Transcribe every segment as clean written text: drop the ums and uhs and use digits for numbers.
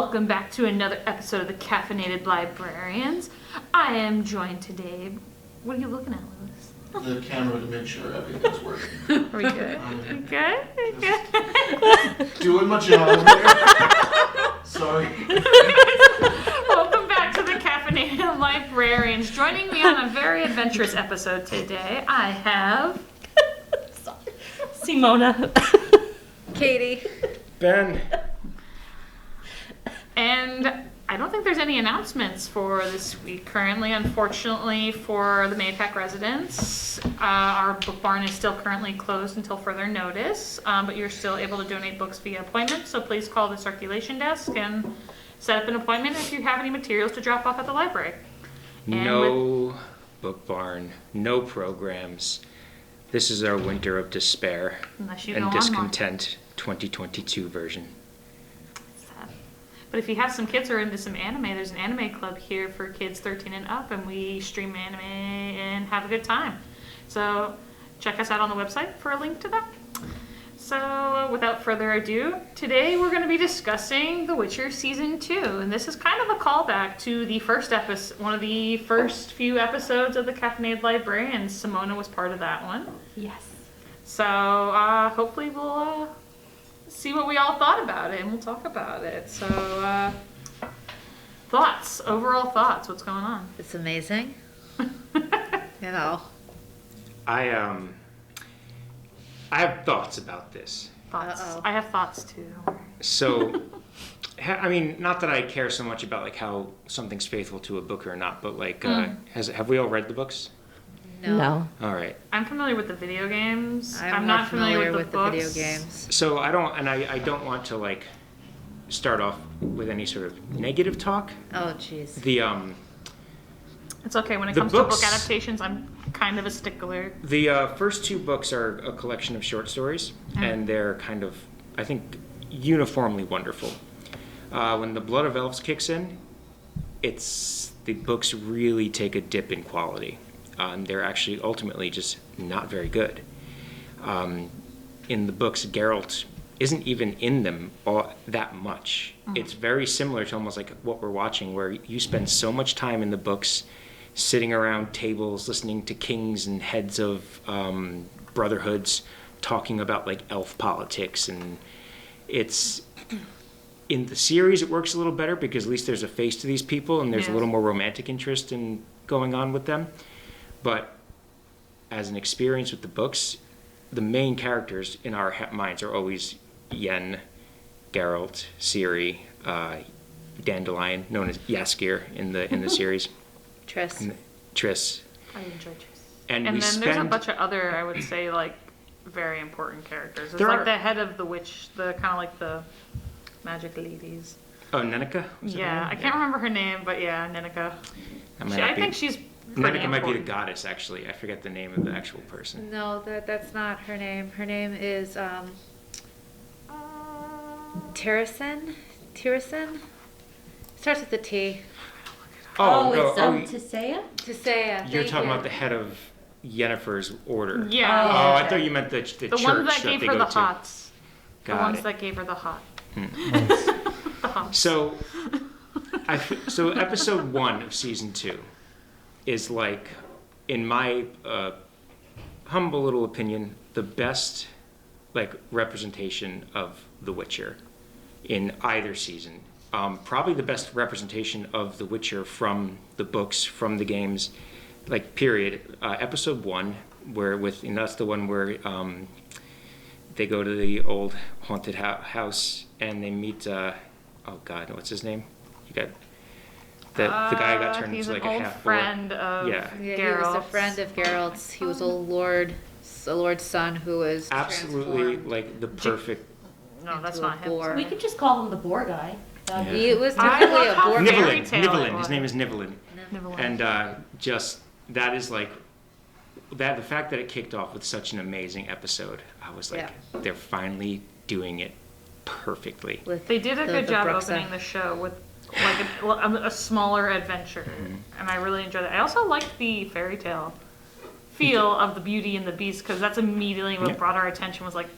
Welcome back to another episode of the Caffeinated Librarians. I am joined today. What are you looking at, Lewis? The camera to make sure everything's working. Are we good? Okay. Doing my job here. Sorry. Welcome back to the Caffeinated Librarians. Joining me on a very adventurous episode today, I have Simona. Katie. Ben. And I don't think there's any announcements for this week currently, unfortunately, for the Maypac residents. Our book barn is still currently closed until further notice, but you're still able to donate books via appointment, so please call the circulation desk and set up an appointment if you have any materials to drop off at the library. No book barn, no programs. This is our winter of despair Unless you and go online. discontent 2022 version. But if you have some kids who are into some anime, there's an anime club here for kids 13 and up, and we stream anime and have a good time. So check us out on the website for a link to that. So without further ado, today we're going to be discussing The Witcher Season 2. And this is kind of a callback to the first episode, one of the first few episodes of the Caffeinated Librarians. Simona was part of that one. Yes. So hopefully we'll see what we all thought about it, and we'll talk about it. So, overall thoughts, what's going on? It's amazing. You know. I have thoughts about this. Thoughts? Uh-oh. I have thoughts too. So, I mean, not that I care so much about like how something's faithful to a book or not, but like, have we all read the books? No. All right. I'm familiar with the video games. I'm not familiar with the books. video games. So I don't want to like start off with any sort of negative talk. Oh, jeez. The It's okay. When it The comes to book books- adaptations, I'm kind of a stickler. The first two books are a collection of short stories, and they're kind of, I think, uniformly wonderful. When The Blood of Elves kicks in, the books really take a dip in quality. They're actually ultimately just not very good. In the books, Geralt isn't even in them that much. It's very similar to almost like what we're watching, where you spend so much time in the books sitting around tables, listening to kings and heads of brotherhoods talking about like elf politics. And it's... In the series, it works a little better because at least there's a face to these people and there's a little more romantic interest in going on with them. But as an experience with the books, the main characters in our minds are always Yen, Geralt, Ciri, Dandelion, known as Jaskier in the series. Triss. Triss. I enjoy Triss. And There's a bunch of other, I would say, like, very important characters. It's like the head of the witch, the kind of like the magic ladies. Oh, Nennika? Yeah, I can't remember her name, but yeah, Nennika. I think she's pretty Nennika might be the important. goddess, actually. I forget the name of the actual person. No, that's not her name. Her name is Tirison? Starts with a T. Oh, it's Tisea? Tisea. you're talking about the head of Yennefer's order. Yeah. Oh, okay. I thought you meant the The church ones that gave they her go the to. hots. The Got ones it. that gave her the hot. The hots. So, so episode 1 of season 2 is like, in my humble little opinion, the best like representation of The Witcher in either season. Probably the best representation of The Witcher from the books, from the games, like period. Episode 1, and that's the one where they go to the old haunted house and they meet. Oh God, what's his name? You got the guy who got turned into like a half He's an old friend of Yeah, he was a Geralt's. friend of Geralt's. He was a lord's son who was absolutely like the perfect. No, that's into a not him. boar. We could just call him the boar guy. He was I technically love a how boar. fairy Nivellen. tale it Nivellen. was. His name is Nivellen. Nivellen. And just that is like that. The fact that it kicked off with such an amazing episode, I was like, they're finally doing it perfectly. They did a good job Bruxa. opening the show with like a smaller adventure, and I really enjoyed it. I also liked the fairy tale feel of the Beauty and the Beast because that's immediately what brought our attention. Was like,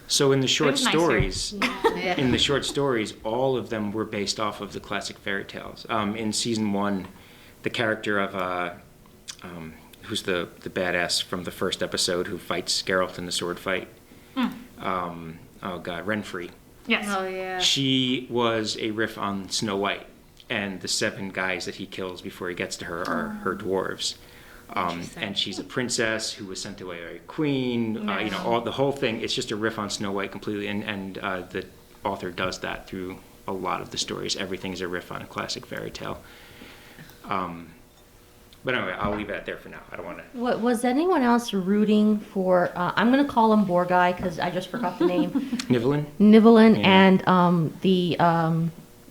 So in the It short was nicer. stories, Yeah. in the short stories, all of them were based off of the classic fairy tales. In season 1, the character of who's the badass from the first episode who fights Geralt in the sword fight. Renfrey. Yes. Oh yeah. She was a riff on Snow White, and the 7 guys that he kills before he gets to her are her dwarves. Interesting. And she's a princess who was sent away by a queen. Nice. The whole thing. It's just a riff on Snow White completely, and the author does that through a lot of the stories. Everything is a riff on a classic fairy tale. But anyway, I'll leave it there for now. I don't want to. What was anyone else rooting for? I'm gonna call him Boar Guy because I just forgot the name. Nivellin? Nivellin Yeah. and the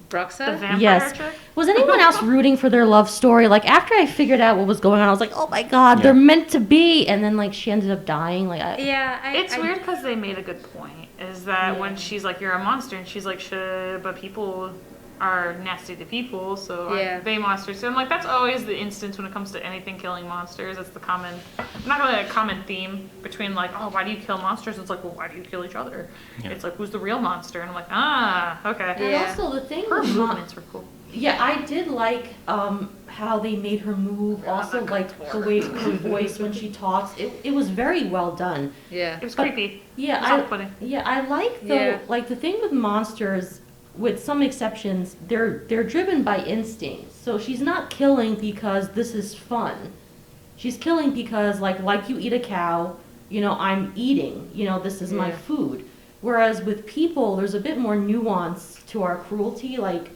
Broxa? The vampire yes. chick? Was anyone else rooting for their love story? Like after I figured out what was going on, I was like, oh my god, Yeah. they're meant to be. And then like she ended up dying. Like Yeah, It's weird because they made a good point. Is that Yeah. when she's like, you're a monster, and she's like, but people are nasty to people, so Yeah. aren't they monsters? So I'm like, that's always the instance when it comes to anything killing monsters. It's the common, not really a common theme between like, oh, why do you kill monsters? It's like, well, why do you kill each other? Yeah. It's like, who's the real monster? And I'm like, okay. And Yeah. also the thing Her with movements were cool. yeah, I did like how they made her move. Also, like the way her voice when she talks, it was very well done. Yeah. It was But- creepy. Yeah, It was off-putting. I like though Yeah. like the thing with monsters, with some exceptions, they're driven by instinct. So she's not killing because this is fun. She's killing because like you eat a cow, I'm eating, this is my Yeah. food. Whereas with people, there's a bit more nuance to our cruelty. Like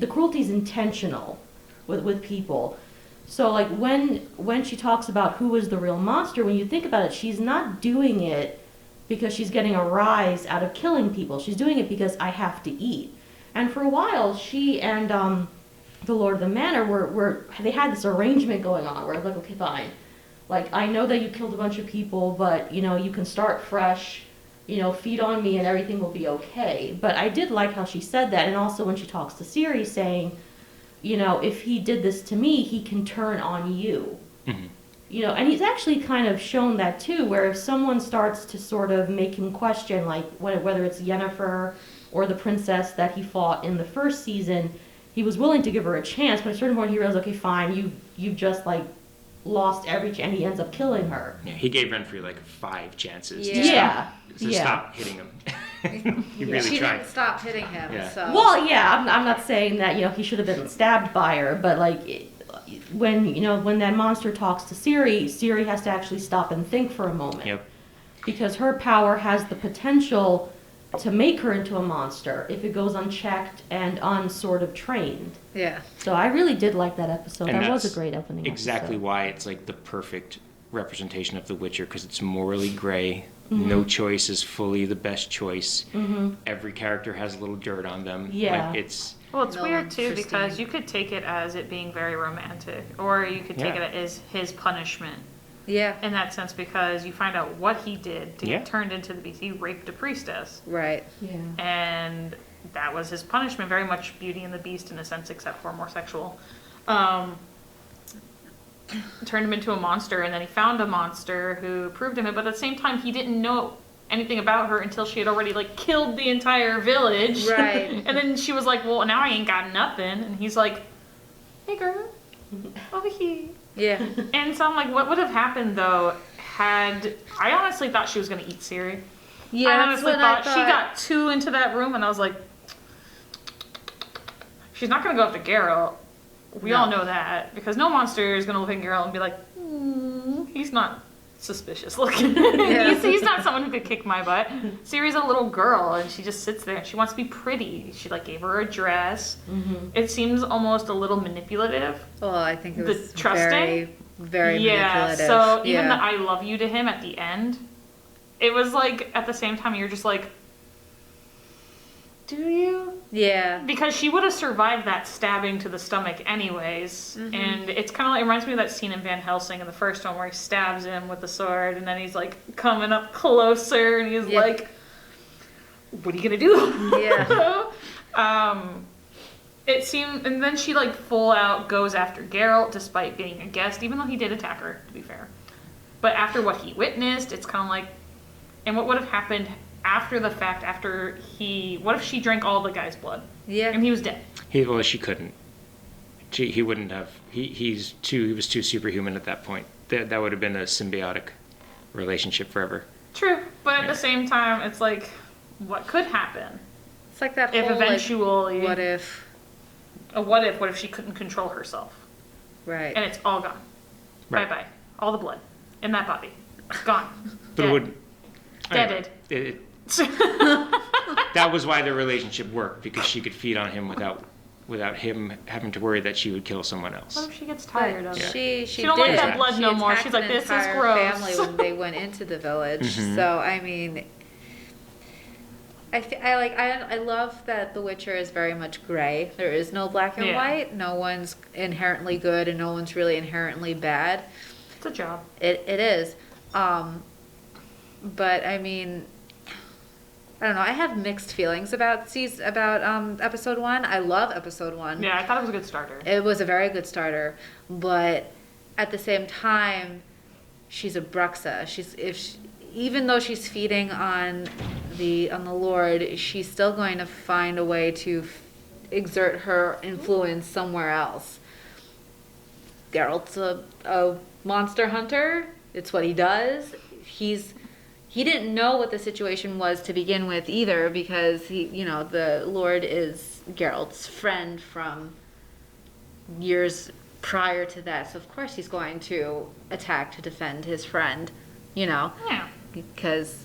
the cruelty is intentional with people. So like when she talks about who is the real monster, when you think about it, she's not doing it because she's getting a rise out of killing people. She's doing it because I have to eat. And for a while, she and the Lord of the Manor they had this arrangement going on where I was like, okay, fine. Like, I know that you killed a bunch of people, but, you can start fresh, feed on me and everything will be okay. But I did like how she said that. And also when she talks to Ciri saying, if he did this to me, he can turn on you. Mhm. And he's actually kind of shown that too, where if someone starts to sort of make him question, like whether it's Yennefer or the princess that he fought in the first season, he was willing to give her a chance, but at a certain point he realized, okay, fine, you've just like lost every chance, and he ends up killing her. Yeah, he gave Renfrey like 5 chances to Yeah. stop hitting him. He really She tried. didn't stop hitting him, Yeah. so. Well, yeah, I'm not saying that he should have been stabbed by her, but like when that monster talks to Ciri has to actually stop and think for a moment. Yep. Because her power has the potential to make her into a monster if it goes unchecked and unsort of trained. Yeah. So I really did like that episode. And That was a that's great opening Exactly episode. why it's like the perfect representation of The Witcher, because it's morally gray. No choice is fully the best choice. Every character has a little dirt on them. Yeah. Like, it's Well, it's No, weird too interesting. because you could take it as it being very romantic, or you could take Yeah. it as his punishment Yeah. in that sense because you find out what he did to Yeah. get turned into the beast. He raped a priestess, Right. Yeah. and that was his punishment. Very much Beauty and the Beast in a sense, except for more sexual. Turned him into a monster, and then he found a monster who proved him. But at the same time, he didn't know anything about her until she had already like killed the entire village. Right. And then she was like, well, now I ain't got nothing. And he's like, hey girl, over here. Yeah. And so I'm like, what would have happened though I honestly thought she was going to eat Ciri. Yeah, I that's honestly what thought I thought. she got too into that room, and I was like, she's not going to go after Geralt. We all know that, because no monster is going to look at Geralt and be like, he's not suspicious looking. Yeah. he's not someone who could kick my butt. Ciri's a little girl, and she just sits there, and she wants to be pretty. She like gave her a dress. It seems almost a little manipulative. Well, I think it The was trusting? very, very Yeah, manipulative. so even yeah. the I love you to him at the end, it was like, at the same time, you're just like, do you? Yeah. Because she would have survived that stabbing to the stomach anyways. And it's kind of like, it reminds me of that scene in Van Helsing in the first one where he stabs him with the sword, and then he's like coming up closer, and he's Yeah. like, what are you gonna do? Yeah. It seemed, and then she like full out goes after Geralt despite being a guest, even though he did attack her, to be fair. But after what he witnessed, it's kind of like, and what would have happened after the fact, what if she drank all the guy's blood? Yeah. And he was dead. She couldn't. He wouldn't have. He was too superhuman at that point. That would have been a symbiotic relationship forever. True, but at Yeah. the same time, it's like, what could happen It's like that if whole, eventually, what if, what if she couldn't control herself? right. And it's all gone. Right. Bye-bye. All the blood in that body. It's gone. But Dead. it would. Deaded. That was why their relationship worked, because she could feed on him without him having to worry that she would kill someone What else. if she gets tired of it? She don't did. like that blood She no more. attacked She's like, an "This is entire gross." Family when they went into the village. Mhm. So I mean, I love that The Witcher is very much gray. There is no black and Yeah. white. No one's inherently good and no one's really inherently bad. It's a job. It is. But I mean, I don't know. I have mixed feelings about episode 1. I love episode 1. Yeah, I thought it was a good starter. It was a very good starter, but at the same time, she's a Bruxa. Even though she's feeding on the Lord, she's still going to find a way to exert her influence somewhere else. Geralt's a monster hunter. It's what he does. He didn't know what the situation was to begin with either, because the Lord is Geralt's friend from years prior to that. So of course he's going to attack to defend his friend, Yeah. because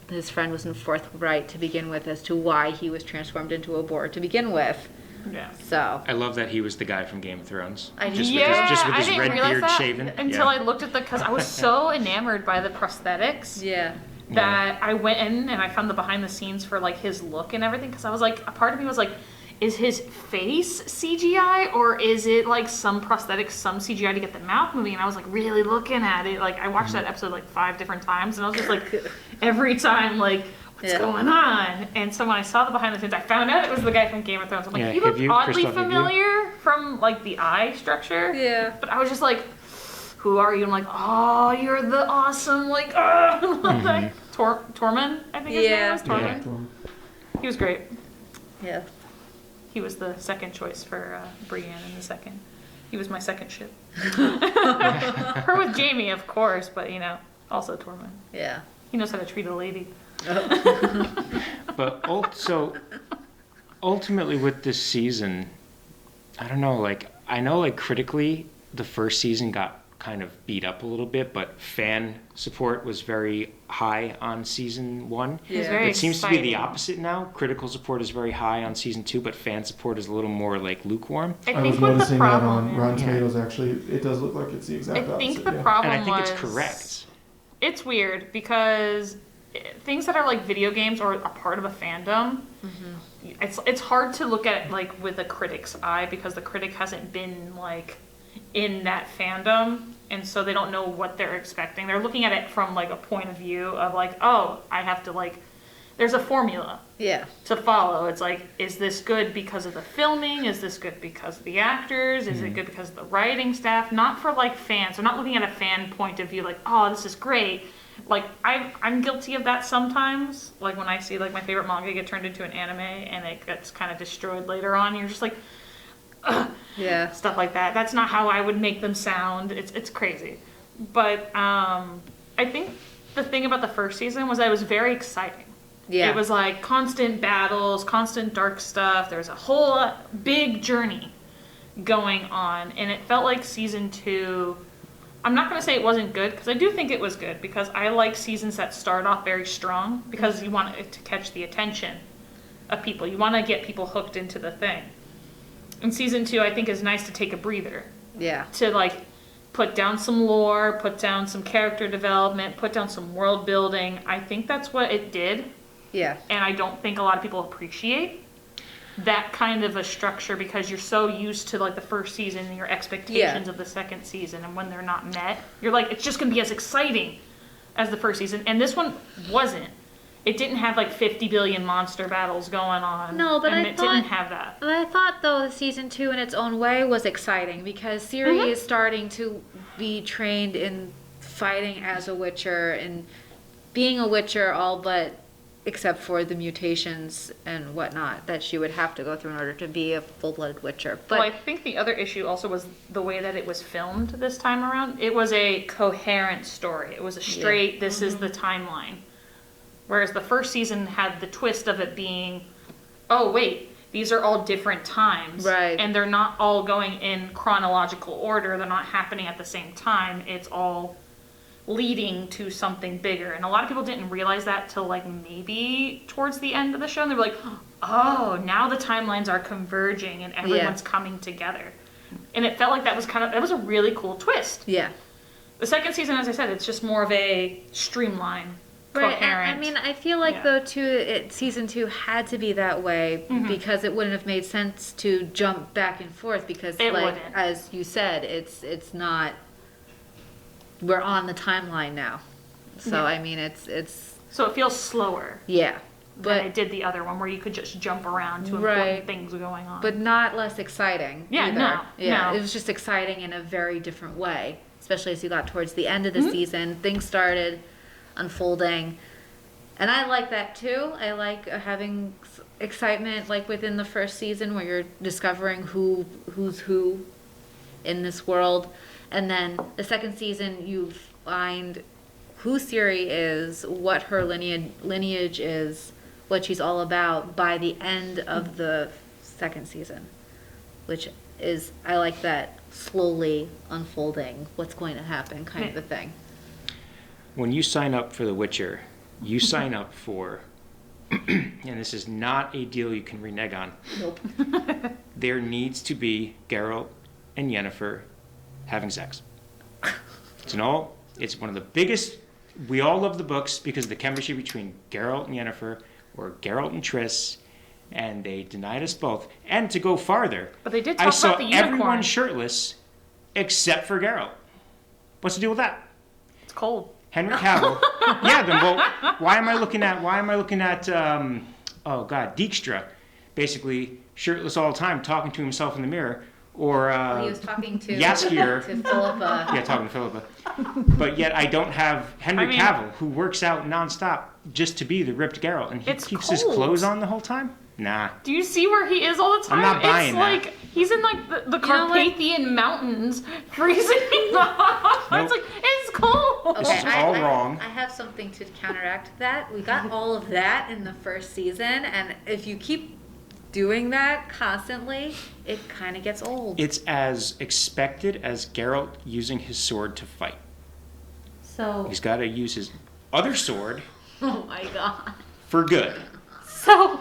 his friend wasn't forthright to begin with as to why he was transformed into a boar to begin with. Yeah. So I love that he was the guy from Game of Thrones. I Just Yeah, with I his didn't red realize beard that shaven. until Yeah. I looked at because I was so enamored by the prosthetics yeah, that I went in and I found the behind the scenes for like his look and everything, because I was like, a part of me was like, is his face CGI or is it like some prosthetics, some CGI to get the mouth moving? And I was like really looking at it. Like I watched that episode like 5 different times and I was just like every time like, what's Yeah. going on? And so when I saw the behind the scenes, I found out it was the guy from Game of Thrones. I'm like, Yeah, he have looked you- oddly Christoph, have you? familiar from like the eye structure. yeah. But I was just like, who are you? I'm like, oh, you're the awesome, like, oh, like Tormund, I think his name was Yeah. Tormund. He was great. Yeah. He was the second choice for Brienne in the second. He was my second ship. Her with Jamie, of course, but also Tormund. Yeah. He knows how to treat a lady. But ultimately with this season, I don't know, I know critically the first season got kind of beat up a little bit, but fan support was very high on season 1. He was Yeah. very It seems to be the exciting. opposite now. Critical support is very high on season 2, but fan support is a little more lukewarm. I I think was what the noticing that problem on Rotten is, Tomatoes, actually. It does look like it's the exact I opposite. think the yeah. problem And I think was, it's correct. It's weird because things that are like video games or a part of a fandom, it's hard to look at like with a critic's eye because the critic hasn't been like in that fandom, and so they don't know what they're expecting. They're looking at it from like a point of view of like, oh, I have to like, there's a formula Yeah. to follow. It's like, is this good because of the filming? Is this good because of the actors? Is it good because of the writing staff? Not for like fans. They're not looking at a fan point of view like, oh, this is great. Like I'm guilty of that sometimes. Like when I see like my favorite manga get turned into an anime and it gets kind of destroyed later on, you're just like, ugh, Yeah. stuff like that. That's not how I would make them sound. It's crazy. But I think the thing about the first season was that it was very exciting. Yeah. It was like constant battles, constant dark stuff. There was a whole big journey going on. And it felt like season 2, I'm not going to say it wasn't good, because I do think it was good, because I like seasons that start off very strong, because you want it to catch the attention of people. You want to get people hooked into the thing. And season 2, I think, is nice to take a breather. Yeah. To like put down some lore, put down some character development, put down some world building. I think that's what it did. Yeah. And I don't think a lot of people appreciate that kind of a structure because you're so used to like the first season and your expectations of the second season, and when they're not met, you're like, it's just gonna be as exciting as the first season. And this one wasn't. It didn't have like 50 billion monster battles going on. No, but and I it thought- didn't have that. But I thought though season 2 in its own way was exciting because Ciri is starting to be trained in fighting as a Witcher and being a Witcher all but except for the mutations and whatnot that she would have to go through in order to be a full-blooded Witcher. But Well, I think the other issue also was the way that it was filmed this time around. It was a coherent story. It was a straight, this is the timeline. Whereas the first season had the twist of it being, oh, wait, these are all different times. Right. And they're not all going in chronological order. They're not happening at the same time. It's all leading to something bigger. And a lot of people didn't realize that till like maybe towards the end of the show. And they were like, oh, now the timelines are converging and everyone's coming together. And it felt like that was a really cool twist. yeah. The second season, as I said, it's just more of a streamline, Right. coherent. I mean, I feel like though too, season 2 had to be that way because it wouldn't have made sense to jump back and forth because, It like wouldn't. as you said, it's not. We're on the timeline now, so I mean, it's So it feels slower yeah, than but it did the other one, where you could just jump around to Right. important things going on. but not less exciting. Yeah, either. no, yeah, no. it was just exciting in a very different way, especially as you got towards the end of the season. Things started unfolding. And I like that too. I like having excitement like within the first season where you're discovering who's who in this world. And then the second season you find who Ciri is, what her lineage is, what she's all about by the end of the second season. Which is, I like that slowly unfolding what's going to happen kind of a thing. When you sign up for The Witcher, you sign up for, and this is not a deal you can renege on, Nope. there needs to be Geralt and Yennefer having sex. It's one of the biggest, we all love the books because of the chemistry between Geralt and Yennefer, or Geralt and Triss, and they denied us both. And to go farther, But they did I talk saw about the unicorn. everyone shirtless except for Geralt. What's the deal with that? It's cold. Henry Cavill. Yeah, then well, why am I looking at Dijkstra, basically shirtless all the time, talking to himself in the mirror, or He was talking to Jaskier. to Philippa. Yeah, talking to Philippa. But yet I don't have Henry Cavill, who works out nonstop just to be the ripped Geralt, and he It's keeps his cold. close on the whole time. Nah. Do you see where he is all the time? I'm not buying it's that. like he's in like the You know what? Carpathian Mountains, freezing. It's like it's cold. This is all wrong. I have something to counteract that. We got all of that in the first season, and if you keep doing that constantly, it kind of gets old. It's as expected as Geralt using his sword to fight. So, He's got to use his other sword Oh my god. for good. so,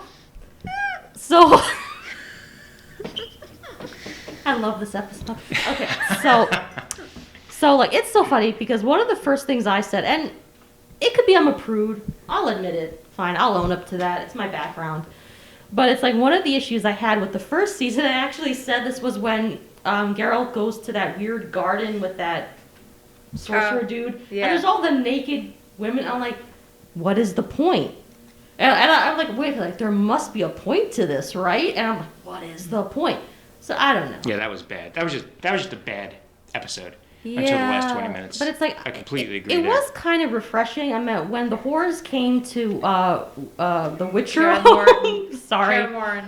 I love this episode. Okay, so like, it's so funny because one of the first things I said, and it could be I'm a prude, I'll admit it, fine, I'll own up to that, it's my background. But it's like one of the issues I had with the first season, I actually said this was when Geralt goes to that weird garden with that sorcerer dude, yeah. and there's all the naked women, I'm like, what is the point? And I'm like, wait, like there must be a point to this, right? And I'm like, what is the point? So I don't know. Yeah, that was bad. That was just a bad episode until the last 20 minutes. But it's like I completely agree. It there. was kind of refreshing. I mean, when the horrors came to the Witcher. Karamorn. Sorry. Karamorn.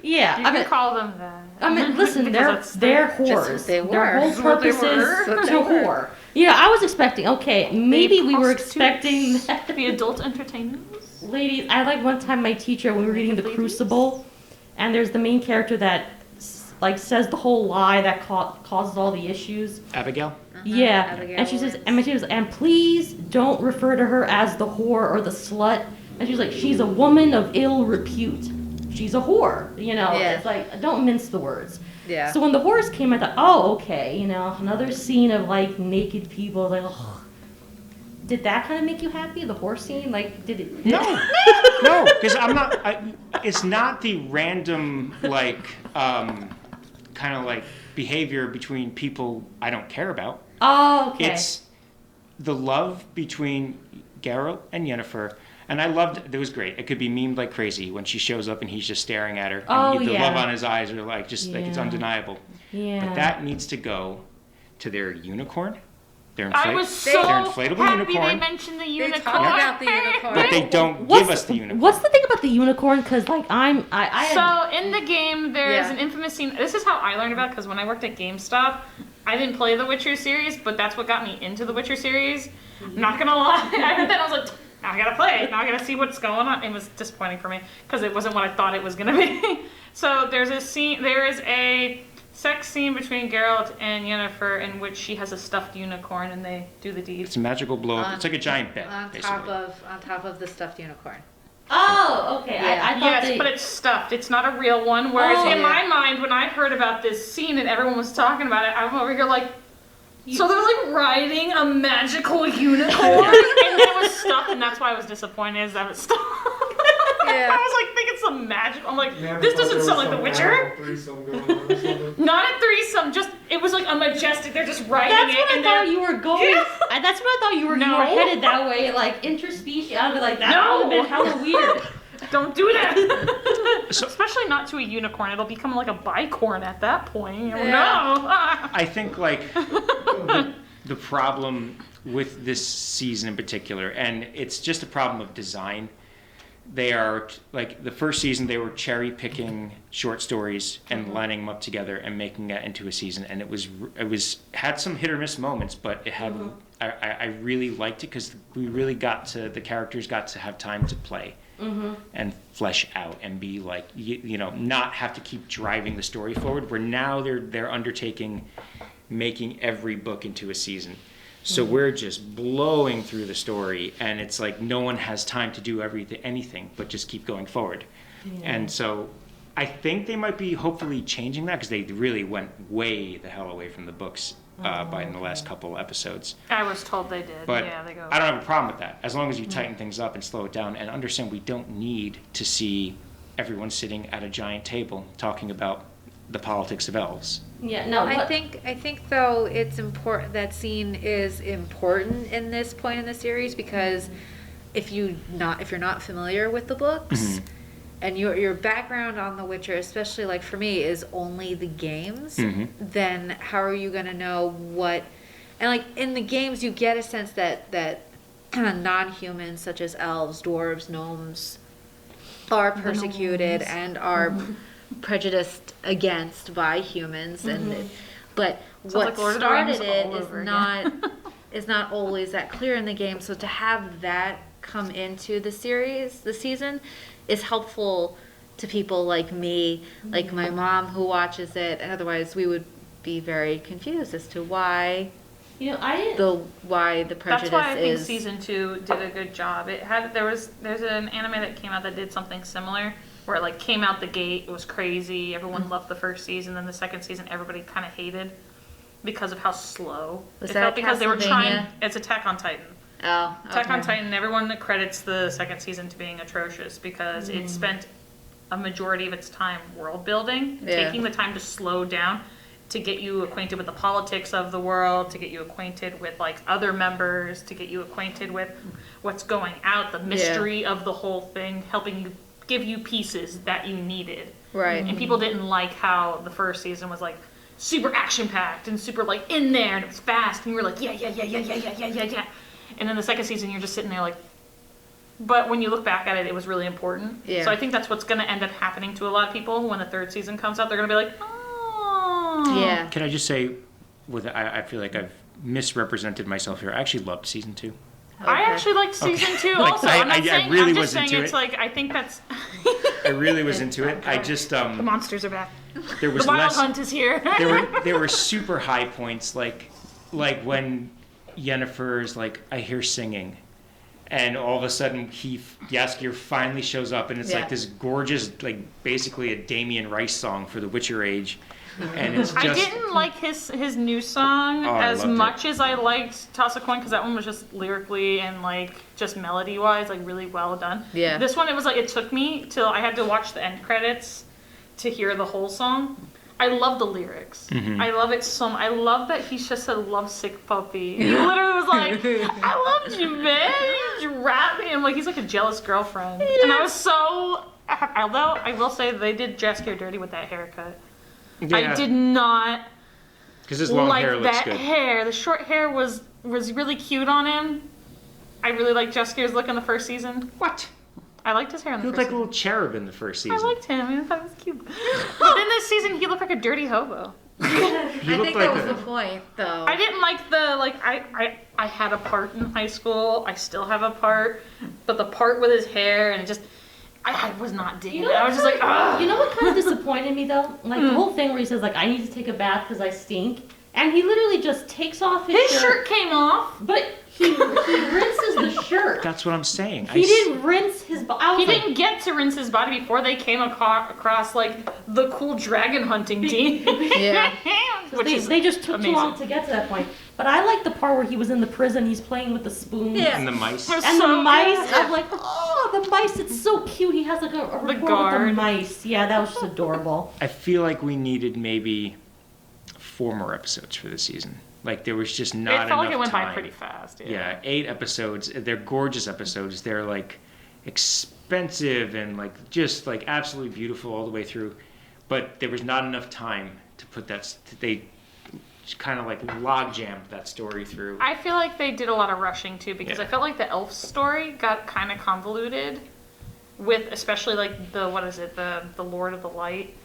Yeah, You I can mean, call them that. I mean, listen, Because they're that's whores. what they were. Their whole That's what they purpose is were. to whore. You know, I was expecting. Okay, maybe we were prostitutes. expecting that. to be adult entertainers. Ladies, I like one time my teacher when we were reading The Ladies? Crucible, and there's the main character that like says the whole lie that causes all the issues. Abigail? Yeah, Abigail and she says, Lawrence. and she goes, and please don't refer to her as the whore or the slut. And she's like, she's a woman of ill repute. She's a whore. You know, Yeah. it's like, don't mince the words. Yeah. So when the horrors came, I thought, oh, okay, you know, another scene of like naked people. Like, ugh. Did that kind of make you happy? The horse scene, like, did it? No, no, because I'm not. It's not the random like kind of like behavior between people I don't care about. Oh, okay. It's the love between Geralt and Yennefer. And I loved it. Was great. It could be memed like crazy when she shows up and he's just staring at her. Oh, and the yeah. love on his eyes are like just like it's Yeah. undeniable. Yeah. But that needs to go to their unicorn They're I was so they're inflatable happy unicorn. they mentioned the They unicorn. talk about the unicorn. But they don't What's give us the unicorn. What's the thing about the unicorn? Because like I So in the game, there is Yeah. an infamous scene. This is how I learned about it, because when I worked at GameStop, I didn't play the Witcher series, but that's what got me into the Witcher series. I'm not gonna lie. I heard that and I was like, now I gotta play it. Now I gotta see what's going on. It was disappointing for me because it wasn't what I thought it was gonna be. So there's a scene. There is a sex scene between Geralt and Yennefer in which she has a stuffed unicorn and they do the deed. It's a magical blow up. It's like a giant bed, on basically. top of the stuffed unicorn. Oh, okay. Yeah. I thought Yes, but it's stuffed. It's not a real one. Whereas Oh. in my mind, when I heard about this scene and everyone was talking about it, I'm over here like, so they're like riding a magical unicorn, and it was stuffed, and that's why I was disappointed is that it's stuffed. Yeah. I was like thinking some magical. I'm like, Yeah, this I thought doesn't there sound was like The some Witcher. animal threesome going on or something. Not a threesome. Just it was like a majestic. They're just riding That's it, what I and thought they're you were going. Yeah. That's what I thought you were. You No. were headed that way, like interspecies. I'd be like, that No. would have been hella weird. don't do that. Especially not to a unicorn. It'll become like a bicorn at that point. Yeah. No. I think like the problem with this season in particular, and it's just a problem of design. They are like the first season they were cherry picking short stories and lining them up together and making that into a season, and it was had some hit or miss moments, but it had I really liked it because we really got to the characters got to have time to play and flesh out and be like you know not have to keep driving the story forward. Where now they're undertaking making every book into a season. So we're just blowing through the story, and it's like no one has time to do anything but just keep going forward. And so I think they might be hopefully changing that because they really went way the hell away from the books by in the last couple episodes. I was told they did. But Yeah, they go. I don't have a problem with that as long as you tighten things up and slow it down and understand we don't need to see everyone sitting at a giant table talking about the politics of elves. Yeah, no. I think though it's important that scene is important in this point in the series because if you're not familiar with the books and your background on The Witcher, especially like for me, is only the games, then how are you gonna know what? And like in the games, you get a sense that non-humans such as elves, dwarves, gnomes are persecuted and are prejudiced against by humans but what like Lord of the Rings started it all is over not is not always that clear in the game, so to have that come into the season is helpful to people like me, like my mom who watches it, and otherwise we would be very confused as to why why the prejudice That's why I think is season 2 did a good job. There's an anime that came out that did something similar where it like came out the gate, it was crazy, everyone loved the first season, then the second season everybody kind of hated because of how slow Was it that felt because they were trying. Castlevania? It's Attack on Titan. oh Attack on okay. Titan, everyone that credits the second season to being atrocious because it spent a majority of its time world building, taking the time to slow down to get you acquainted with the politics of the world, to get you acquainted with like other members, to get you acquainted with what's going out, the mystery of the whole thing, helping you give you pieces that you needed. Right. And people didn't like how the first season was like super action packed and super like in there and it was fast and you were like yeah. And then the second season you're just sitting there like, but when you look back at it, it was really important. Yeah. So I think that's what's going to end up happening to a lot of people when the third season comes out. They're going to be like, oh. Yeah. Can I just say, I feel like I've misrepresented myself here. I actually loved season 2. I actually liked season 2 Like, also. I I'm not really saying, I'm was just saying into it's it. like, I think that's, I really was into it. I just the monsters are back. there was The wild less. hunt is here. There were super high points like when Yennefer's like I hear singing, and all of a sudden Jaskier finally shows up, and it's like this gorgeous like basically a Damien Rice song for the Witcher age. And it's just, I didn't like his new song I as loved much as I liked Toss a Coin because that one was just lyrically and like just melody wise like really well done. Yeah. This one it was like it took me till I had to watch the end credits to hear the whole song. I love the lyrics. I love it so much. I love that he's just a lovesick puppy. He literally was like, I loved you, man. You wrapped me. And like he's like a jealous girlfriend. And I was so, although I will say they did Jaskier dirty with that haircut. I did not because his long like hair looks that good. hair. The short hair was was really cute on him. I really liked Jesker's look in the first season. What? I liked his hair in He the looked first like a little cherub in the first season. season. I liked him. I thought it was cute. But then this season, he looked like a dirty hobo. He I looked think like that was a- the point, though. I didn't like I had a part in high school. I still have a part. But the part with his hair and I was not digging it. I was just like, ugh. You know what kind of disappointed me though? Like the whole thing where he says like, I need to take a bath because I stink. And he literally just takes off his His shirt came off. But he rinses the shirt. That's what I'm saying. He didn't rinse his body. He didn't get to rinse his body before they came across like the cool dragon hunting team. Yeah. Which is they just took amazing. too long to get to that point. But I like the part where he was in the prison, he's playing with the spoons. Yeah. And the mice. It was And so the mice, good. I'm like, oh, the mice, it's so cute. He has like a rapport with the guard. mice. Yeah, that was just adorable. I feel like we needed maybe 4 more episodes for the season. Like there was just not enough It felt like it went time. by pretty fast. Yeah, 8 episodes. They're gorgeous episodes. They're like expensive and like just like absolutely beautiful all the way through. But there was not enough time to put that. They kind of like log jammed that story through. I feel like they did a lot of rushing too because Yeah. I felt like the elf story got kind of convoluted with especially like the Lord of the Light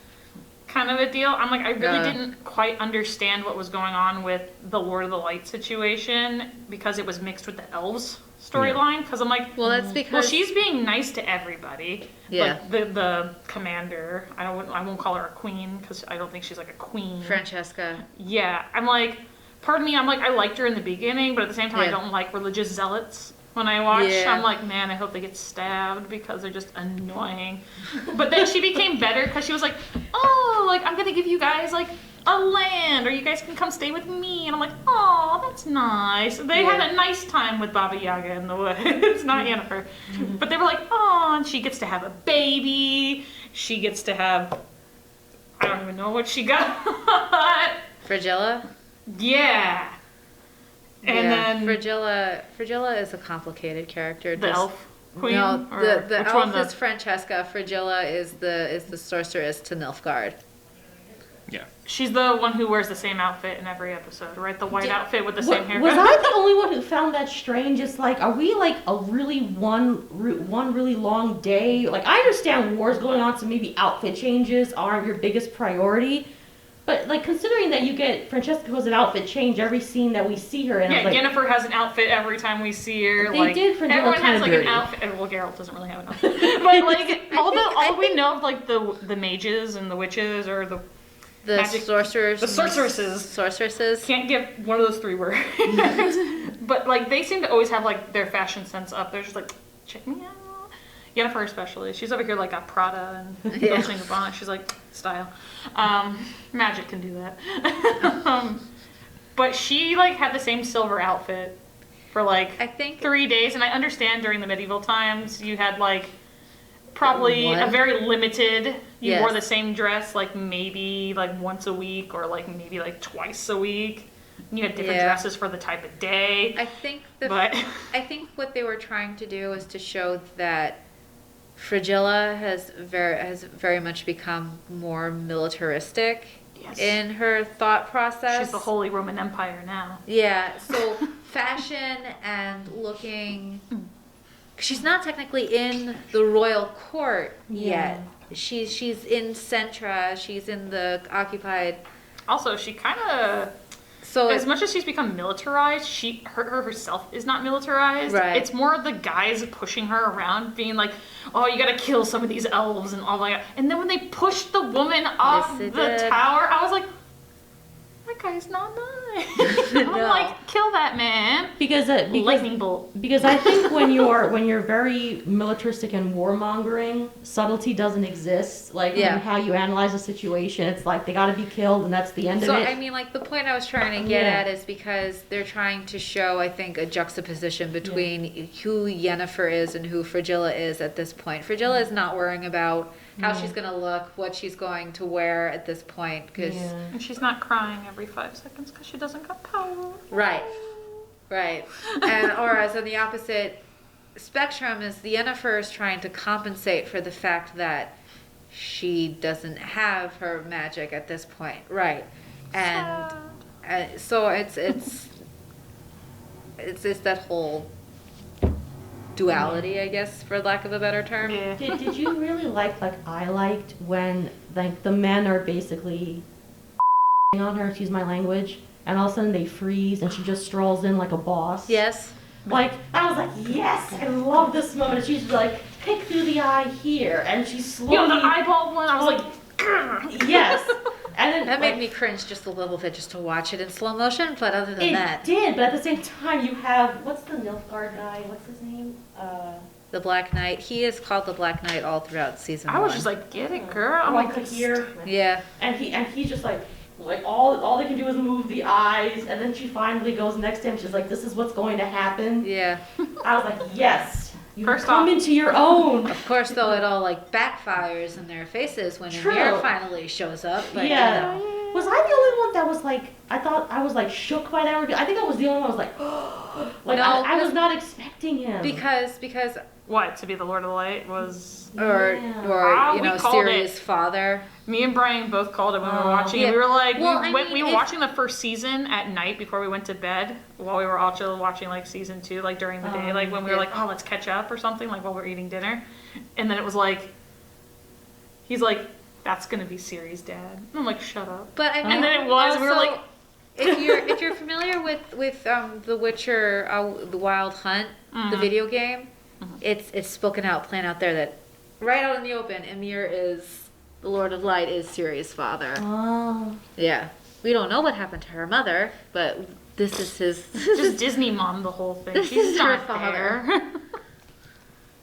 kind of a deal. I'm like I really didn't quite understand what was going on with the Lord of the Light situation because it was mixed with the elves storyline because I'm like Well, that's because well she's being nice to everybody. Yeah. Like the commander, I won't call her a queen because I don't think she's like a queen. Francesca. Yeah, I'm like, pardon me, I'm like, I liked her in the beginning, but at the same time, I Yeah. don't like religious zealots when I watch. Yeah. I'm like, man, I hope they get stabbed because they're just annoying. But then she became better because she was like, oh, like, I'm going to give you guys, like, a land, or you guys can come stay with me. And I'm like, oh, that's nice. They Yeah. had a nice time with Baba Yaga in the woods, not Yennefer. But they were like, oh, and she gets to have a baby. She gets to have, I don't even know what she got. Fragilla? Yeah. And Yeah. then Fragilla is a complicated character. the elf queen. No, or the which elf one, is Francesca. Fragilla is the sorceress to Nilfgaard. Yeah. she's the one who wears the same outfit in every episode, right? The white outfit with the same haircut. Was I the only one who found that strange? It's like, are we like a really one really long day? Like, I understand war's going on, so maybe outfit changes aren't your biggest priority. But like considering that you get Francesca who has an outfit change every scene that we see her in, Yeah, I was like, Yennefer has an outfit every time we see her. They like, did Fragilla everyone kinda has like dirty. an outfit. Well, Geralt doesn't really have an outfit, but like all we know of like the mages and the witches or the magic- Sorcerers. the sorceresses. Sorceresses. Can't get one of those 3 words. But like they seem to always have like their fashion sense up. They're just like, check me out. Yennefer especially. She's over here like got Prada and Yeah. Dolce & Gabbana. She's like, style. Magic can do that. But she like had the same silver outfit for like I think 3 days. And I understand during the medieval times you had like probably What? a very limited, you Yes. wore the same dress like maybe like once a week or like maybe like twice a week. And you had different Yeah. dresses for the type of day. I think But I think what they were trying to do is to show that Fragilla has very much become more militaristic yes, in her thought process. she's the Holy Roman Empire now. Yeah, so fashion and looking. She's not technically in the royal court yet. She's in Centra. She's in the occupied. Also, she kind of, So as much as she's become militarized, her herself is not militarized. Right. It's more the guys pushing her around, being like, "Oh, you gotta kill some of these elves and all that." And then when they pushed the woman off Yes, they the did. tower, I was like, "That guy's not nice." I'm No. like, "Kill that man!" because Lightning bolt. Because I think when you're very militaristic and warmongering, subtlety doesn't exist. Like Yeah. in how you analyze a situation, it's like they got to be killed, and that's the end So of it. I mean, like the point I was trying to get Yeah. at is because they're trying to show, I think, a juxtaposition between who Yennefer is and who Fragilla is at this point. Fragilla is not worrying about how she's going to look, what she's going to wear at this point, because Yeah. And she's not crying every 5 seconds because she doesn't got power. right, and or as on the opposite spectrum is the Yennefer is trying to compensate for the fact that she doesn't have her magic at this point, right? And so it's it's that whole duality, I guess, for lack of a better term. Yeah. Did you really like I liked when like the men are basically on her, excuse my language, and all of a sudden they freeze and she just strolls in like a boss? Yes. Like, I was like, yes, I love this moment. She's like, pick through the eye here, and she slowly... Yo, the eyeball one, I was like, grr. Yes. And then, That made me cringe just a little bit just to watch it in slow motion, but other than It that, did, but at the same time, you have, what's the Nilfgaard guy? What's his name? the Black Knight, he is called the Black Knight all throughout season I one. was just like, get it, girl. I'm like, here. Yeah. And he's just like all they can do is move the eyes, and then she finally goes next to him. She's like, "This is what's going to happen." Yeah. I was like, "Yes, you First come off- into your own." Of course, though, it all like backfires in their faces when True. Amir finally shows up. But, Yeah. You know, Was I the only one that was like? I thought I was like shook by that reveal. I think I was the only one. I was like, like No, I was 'cause- not expecting him. because what, to be the Lord of the Light was... or Ah, you we know, called Sirius' it. father. Me and Brian both called it when we were Oh. watching. Yeah. We were like, Well, I we mean, were if- watching the first season at night before we went to bed, while we were also watching like season 2, like during the day, like when we were Yeah. like, oh, let's catch up or something, like while we're eating dinner. And then it was like, he's like, that's gonna be Siri's dad. And I'm like, shut up. But I mean, And then it was, we were also, like- if you're familiar with The Witcher, The Wild Hunt, the video game, it's spoken out, plain out there that right out in the open, Emir is the Lord of Light, is Sirius' father. Oh. Yeah, we don't know what happened to her mother, but this is his. Just Disney mom the whole thing. This She's is her not father. there.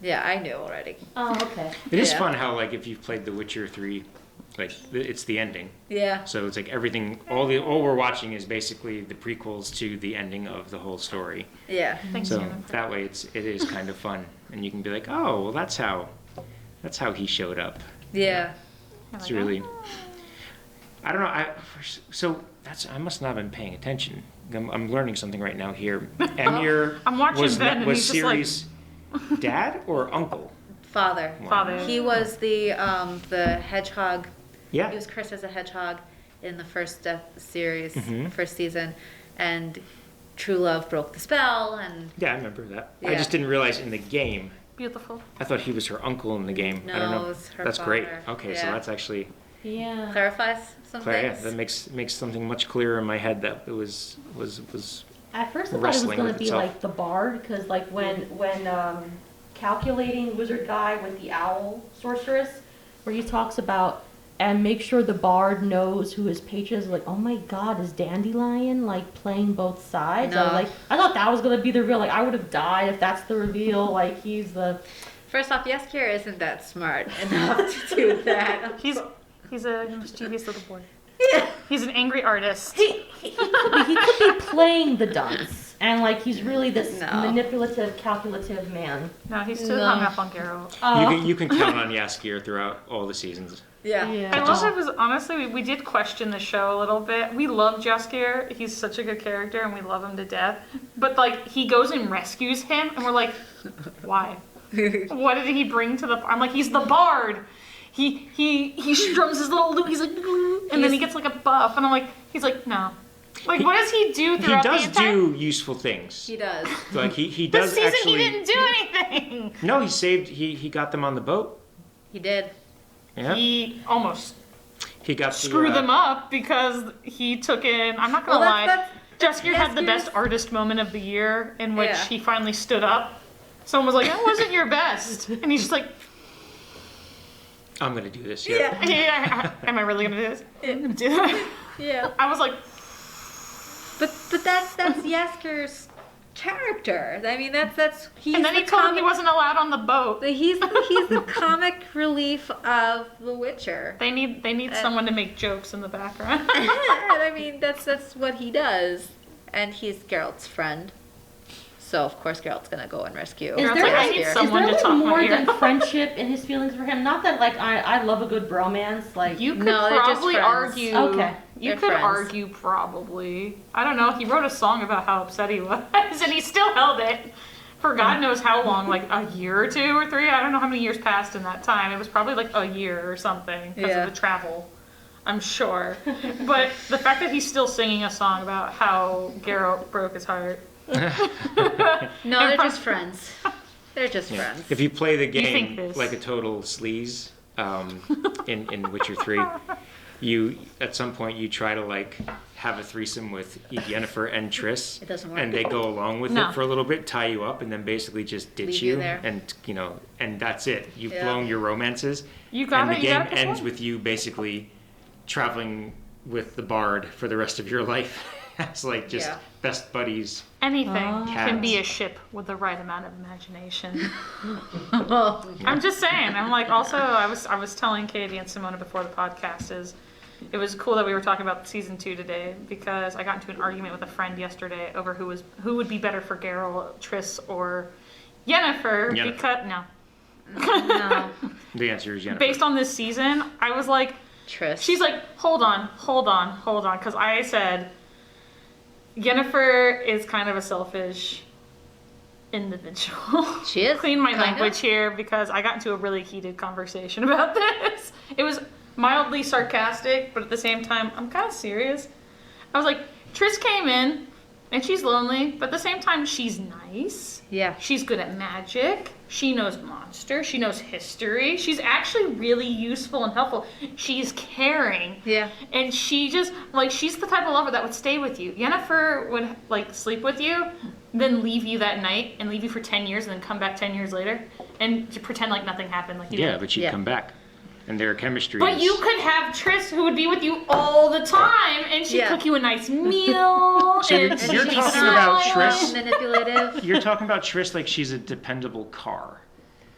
Yeah, I knew already. Oh, okay. It is Yeah. fun how, like, if you've played The Witcher 3, like, it's the ending. Yeah. So it's like everything, all we're watching is basically the prequels to the ending of the whole story. Yeah. Thanks, So Jennifer. that way it is kind of fun. And you can be like, oh, well, that's how he showed up. Yeah. It's really, I don't know, I must not have been paying attention. I'm learning something right now here. Emir I'm watching Ben, and was he's just like- Ciri's dad or uncle? Father. Father. He was the hedgehog. Yeah. He was cursed as a hedgehog in the first series, Mhm. first season, and true love broke the spell, and Yeah, I remember that. I Yeah. just didn't realize in the game. Beautiful. I thought he was her uncle in the game. I don't No, know. it was her That's great. father. Okay, so Yeah. that's actually Yeah. clarifies some yeah, things. that makes something much clearer in my head that it was At first, I thought it was wrestling going with to be itself. like the bard, because like when calculating wizard guy with the owl sorceress, where he talks about and make sure the bard knows who his patron is. Like, oh my God, is Dandelion like playing both sides? I was No. like, I thought that was going to be the reveal. Like, I would have died if that's the reveal. Like, he's the. First off, Yaskier isn't that smart enough to do that. He's a mischievous little boy. Yeah. He's an angry artist. He could be playing the dunce, and like he's really this No. manipulative, calculative man. No, he's too No. hung up on Garrow. you can count on Yaskier throughout all the seasons. Yeah. I love it was honestly we did question the show a little bit. We love Jaskier. He's such a good character and we love him to death. But like he goes and rescues him and we're like, why? What did he bring to the I'm like, he's the bard. He strums his little lute, he's like and then he gets like a buff and I'm like, he's like, no. Like what does he do He throughout does the entire do useful things. He does. Like he this does season actually. he didn't do anything. No, he got them on the boat. He did. Yeah. He almost He got screwed them up because he took in I'm not gonna Well, lie. that's Jaskier had the Jaskier's- best artist moment of the year in which Yeah. he finally stood up. Someone was like, that wasn't your best. And he's just like, I'm gonna do this. Yeah. yeah, am I really going to do this? I'm going to do that. Yeah. I was like, But that's Yaskier's character. I mean, that's he's and then he the told him comic, he wasn't allowed on the boat. he's the comic relief of The Witcher. They need someone to make jokes in the background. And I mean, that's what he does, and he's Geralt's friend. So of course Geralt's gonna go and rescue. Is Girls there like, I like, need is someone there to like talk more my ear. than friendship in his feelings for him? Not that like I love a good bromance. Like You could No, they're just probably friends. argue. Okay. You They're could friends. argue probably. I don't know. He wrote a song about how upset he was, and he still held it for God knows how long, like a year or 2 or 3. I don't know how many years passed in that time. It was probably like a year or something because Yeah. of the travel. I'm sure. But the fact that he's still singing a song about how Geralt broke his heart. No, they're just friends. They're just friends. If you play the think game this. like a total sleaze in Witcher 3, you at some point you try to like have a threesome with Yennefer and Triss. It doesn't work. And they go along with No. it for a little bit, tie you up, and then basically just ditch Leave you you, there. and and that's it. You've Yeah. blown your romances. You got and it, the you game got it ends before. with you basically traveling with the bard for the rest of your life. It's like just Yeah. best buddies. Anything Oh. can be a Cats. ship with the right amount of imagination. Oh, I'm just saying. I'm like, also, I was telling Katie and Simona before the podcast it was cool that we were talking about season 2 today because I got into an argument with a friend yesterday over who would be better for Geralt, Triss, or Yennefer. Yennefer. Because no. The answer is Yennefer. based on this season, I was like, Triss. she's like, hold on, because I said Yennefer is kind of a selfish individual. She is, Clean my kinda. language here because I got into a really heated conversation about this. It was mildly sarcastic, but at the same time, I'm kind of serious. I was like, Triss came in and she's lonely, but at the same time, she's nice. Yeah. She's good at magic. She knows monster. She knows history. She's actually really useful and helpful. She's caring. Yeah. And she just, like, she's the type of lover that would stay with you. Yennefer would, like, sleep with you, then leave you that night and leave you for 10 years and then come back 10 years later and to pretend like nothing happened. Like you Yeah, did. but she'd Yeah. come back. And their chemistry But is... you could have Triss who would be with you all the time and she'd Yeah. cook you a nice meal. So and you're she'd be talking about smiling. Triss- Manipulative. You're talking about Triss like she's a dependable car.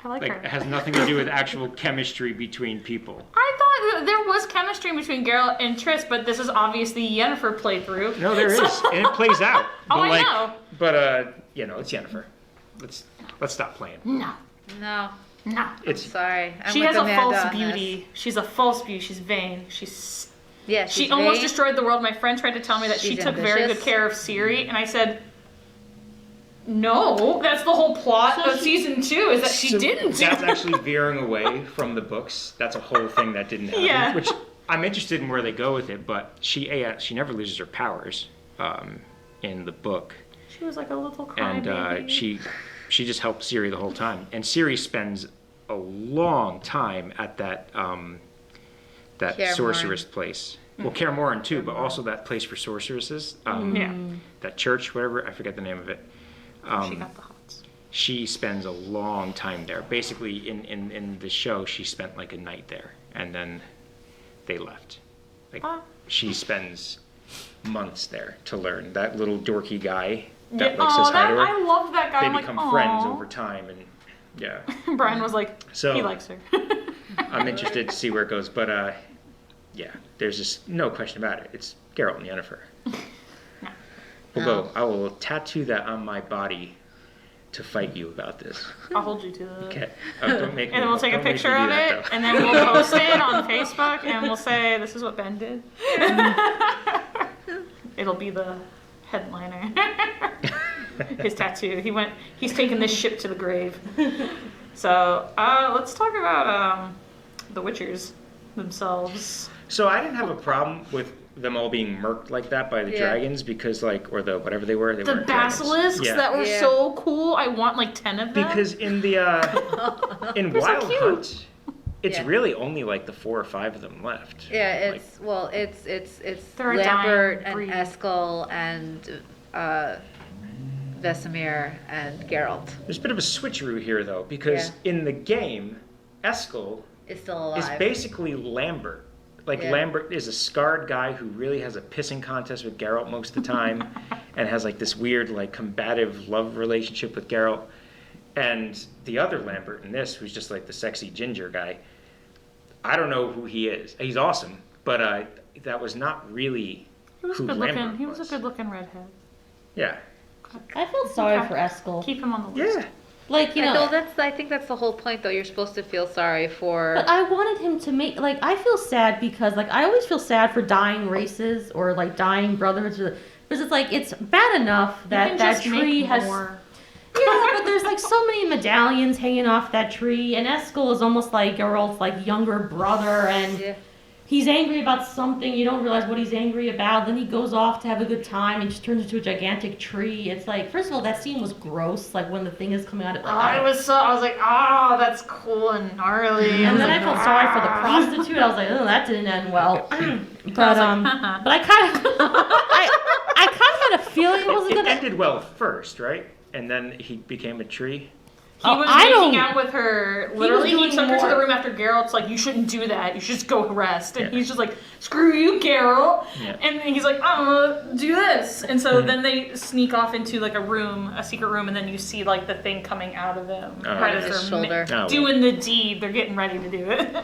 I like Like, her. it has nothing to do with actual chemistry between people. I thought that there was chemistry between Geralt and Triss, but this is obviously Yennefer playthrough. No, there is, and it plays out. Oh, But I like, know. But it's Yennefer. Let's stop playing. No, No. no. It's Sorry. I'm She with has a Amanda false on this. beauty. She's a false beauty. She's vain. She's Yeah, she she's almost vain. destroyed the world. My friend tried to tell me that she She's took very good ambitious. care of Ciri, and I said, no, that's the whole plot of season 2 is that she so didn't. That's actually veering away from the books. That's a whole thing that didn't happen. Yeah. Which I'm interested in where they go with it, but she never loses her powers in the book, She was like a little and crybaby. she just helped Ciri the whole time. And Ciri spends a long time at that Kaer sorceress place. Well, Kaer Morhen too, but also that place for sorceresses. Yeah. That church, whatever, I forget the name of it. She got the hots. She spends a long time there. Basically, in the show, she spent like a night there, and then they left. Like, Oh. she spends months there to learn. That little dorky guy Yeah, that like says hi to her. I love that guy. They I'm like, become friends "Aw." over time, and yeah. Brian was like, So- he likes her. I'm interested to see where it goes, but yeah, there's just no question about it. It's Geralt and Yennefer. We'll go. I will tattoo that on my body to fight you about this. I'll hold you to it. Okay. Don't make me. And then we'll take a don't make me picture do of that, it, though. and then we'll post it on Facebook, and we'll say, this is what Ben did. It'll be the headliner. His tattoo. He's taking this ship to the grave. So, let's talk about the Witchers themselves. So I didn't have a problem with them all being murked like that by the Yeah. dragons because, like, or the whatever they were. They The weren't dragons. basilisks Yeah. that were Yeah. so cool. I want like 10 of them. Because in the in They're so Wild cute. Hunt, it's Yeah. really only like the 4 or 5 of them left. Yeah, Like, it's They're a Lambert dying and breed. Eskel and Vesemir and Geralt there's a bit of a switcheroo here though, because in the game, Eskel is still alive. is basically Lambert. Like Yeah. Lambert is a scarred guy who really has a pissing contest with Geralt most of the time, and has like this weird like combative love relationship with Geralt. And the other Lambert in this, who's just like the sexy ginger guy, I don't know who he is. He's awesome, but that was not really he was who good Lambert looking. He was a good looking redhead. Yeah. I felt sorry Okay. for Eskel. Keep him on the list. Yeah. Like, you know, I think that's the whole point, though. You're supposed to feel sorry for. but I wanted him to make, like, I feel sad because, like, I always feel sad for dying races or, like, dying brothers. Because it's, like, it's bad enough You that can that just tree make has... more. Yeah, but there's, like, so many medallions hanging off that tree. And Eskel is almost like Geralt's, like, younger brother. And Yeah. he's angry about something, you don't realize what he's angry about, then he goes off to have a good time and just turns into a gigantic tree. It's like, first of all, that scene was gross, like when the thing is coming out of I was like, oh, that's cool and gnarly. and then I felt sorry for the prostitute. I was like, oh, that didn't end well. But I kind of I kind of had a feeling it wasn't It gonna. ended well first, right? And then he became a tree. He was I making don't- out with her. Literally, he doing took her to the more. room after Geralt's like, you shouldn't do that. You should just go rest. And Yeah. he's just like, screw you, Geralt. Yeah. And he's like, do this. And so then they sneak off into like a secret room, and then you see like the thing coming out of him right as His they're shoulder. Oh, well. doing the deed. They're getting ready to do it.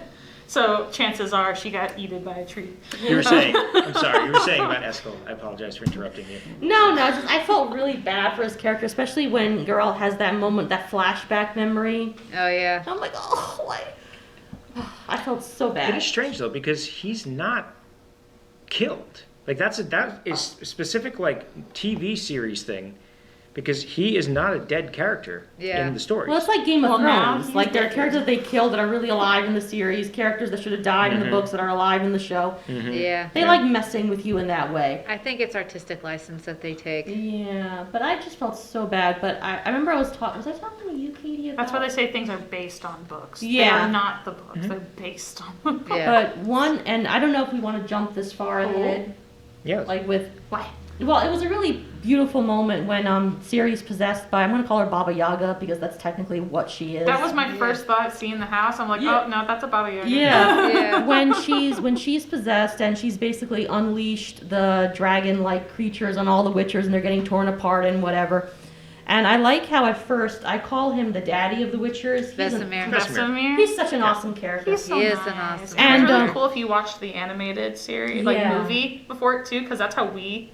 So chances are she got eaten by a tree. You were saying, I'm sorry, you were saying about Eskel. I apologize for interrupting you. No, just I felt really bad for his character, especially when Geralt has that moment, that flashback memory. Oh yeah. I'm like, oh, why? I felt so It bad. is strange though because he's not killed. Like that is a specific like TV series thing, because he is not a dead character Yeah. in the story. Well, it's like Game of Well, now Thrones. he's Like, there are dead. characters that they killed that are really alive in the series, characters that should have died in the books that are alive in the show. Yeah. They like messing with you in that way. I think it's artistic license that they take. Yeah, but I just felt so bad. But I remember I was talking to you, Katie, about... That's why they say things are based on books. Yeah. They're not the books. They're based on the books. Yeah. But one, and I don't know if we want to jump this far ahead, Yes. like with... What? Well, it was a really beautiful moment when Ciri's possessed by, I'm going to call her Baba Yaga, because that's technically what she is. That was my first thought seeing the house. I'm like, Yeah. oh, no, that's a Baba Yaga. Yeah. Yeah. when she's possessed and she's basically unleashed the dragon-like creatures on all the Witchers and they're getting torn apart and whatever. And I like how at first I call him the daddy of the Witchers. Vesemir. Vesemir. He's such an awesome character. He's so He is nice. an awesome And it's character. really cool if you watched the animated series, like Yeah. movie before it too, because that's how we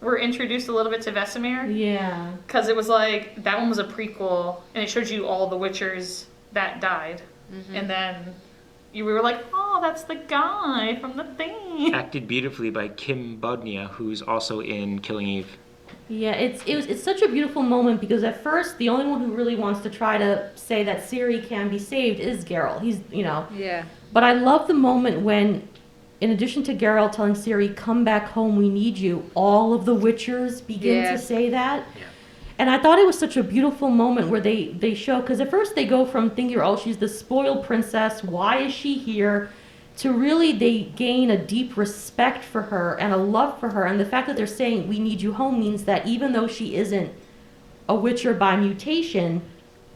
were introduced a little bit to Vesemir. Yeah. Because it was like, that one was a prequel, and it showed you all the Witchers that died. And then we were like, oh, that's the guy from the thing. Acted beautifully by Kim Bodnia, who's also in Killing Eve. Yeah, it's such a beautiful moment because at first the only one who really wants to try to say that Ciri can be saved is Geralt. He's, Yeah. But I love the moment when, in addition to Geralt telling Ciri, come back home, we need you, all of the Witchers begin Yeah. to say that. Yeah. And I thought it was such a beautiful moment where they show, because at first they go from thinking, oh, she's the spoiled princess, why is she here, to really they gain a deep respect for her and a love for her. And the fact that they're saying, we need you home, means that even though she isn't a Witcher by mutation,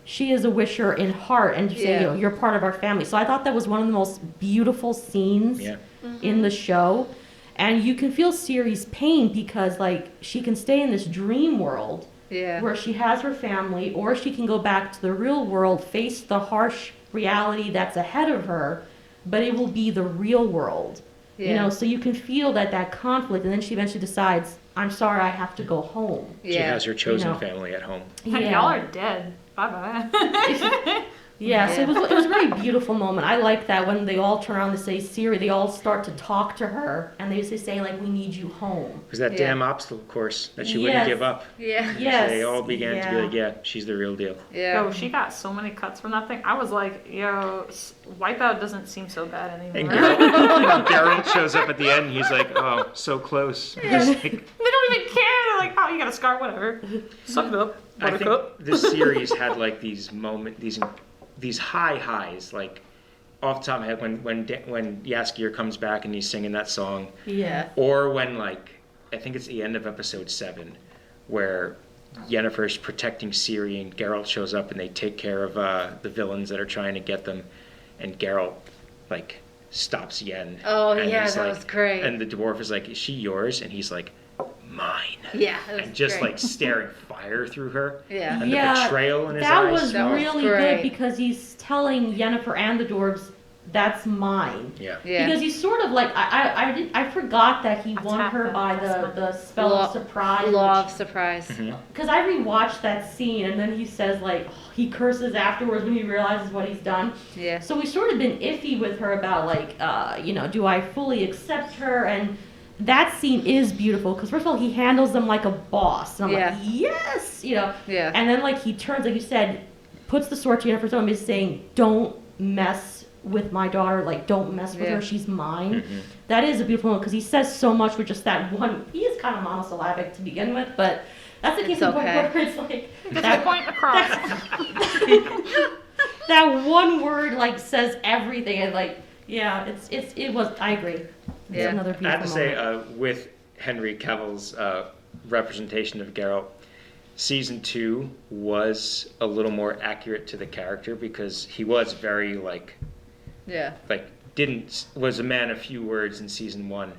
she is a Witcher in heart, and you say, Yeah. you're part of our family. So I thought that was one of the most beautiful scenes Yeah. in the show. And you can feel Ciri's pain because, like, she can stay in this dream world Yeah. where she has her family, or she can go back to the real world, face the harsh reality that's ahead of her, but it will be the real world. Yeah. So you can feel that conflict, and then she eventually decides, I'm sorry, I have to go home. She Yeah. has her chosen You know. family at home. Honey, y'all are dead. Bye-bye. Yeah, so Yeah. it was a very beautiful moment. I like that when they all turn around and say, Ciri, they all start to talk to her, and they just say, like, we need you home. Because that Yeah. damn obstacle course that she wouldn't Yes. give up. Yeah. Yes. They all began to be yeah. like, yeah, she's the real deal. Yeah. Yo, she got so many cuts from that thing. I was like, yo, Wipeout doesn't seem so bad And anymore. Geralt shows up at the end, and he's like, oh, so close. He's like, They don't even care. They're like, oh, you got a scar, whatever. Suck it up. I Buttercup. think this series had like these these high highs, like off the top of my head when Jaskier comes back and he's singing that song, Yeah. or when like I think it's the end of episode 7, where Yennefer's protecting Ciri and Geralt shows up and they take care of the villains that are trying to get them, and Geralt like stops Yen. Oh, and yeah, he's that like- was great. And the dwarf is like, is she yours? And he's like, mine. Yeah. It was And just great. like staring fire through her. Yeah. And the betrayal in his that eyes. was That was really great. good because he's telling Yennefer and the dwarves, that's mine. Yeah. Yeah. Because he's sort of like, I forgot that he won Attack her them, by that's the spell of surprise. Law of surprise. Because I rewatched that scene and then he says like, he curses afterwards when he realizes what he's done. Yeah. So we've sort of been iffy with her about like, do I fully accept her? And that scene is beautiful because first of all, he handles them like a boss. And I'm Yeah. like, yes, Yeah. And then like he turns, like you said, puts the sword to Yennefer's arm, is saying, don't mess with my daughter, like, don't mess with Yeah. her, she's mine. Mhm. That is a beautiful moment because he says so much with just that one. He is kind of monosyllabic to begin with, but that's the case It's in point okay. where it's like Get the point across. that one word like says everything, and like, yeah, it was. I agree. It's Yeah. another beautiful I have to say, moment. with Henry Cavill's representation of Geralt, season 2 was a little more accurate to the character because he was very Yeah. was a man of few words in season 1,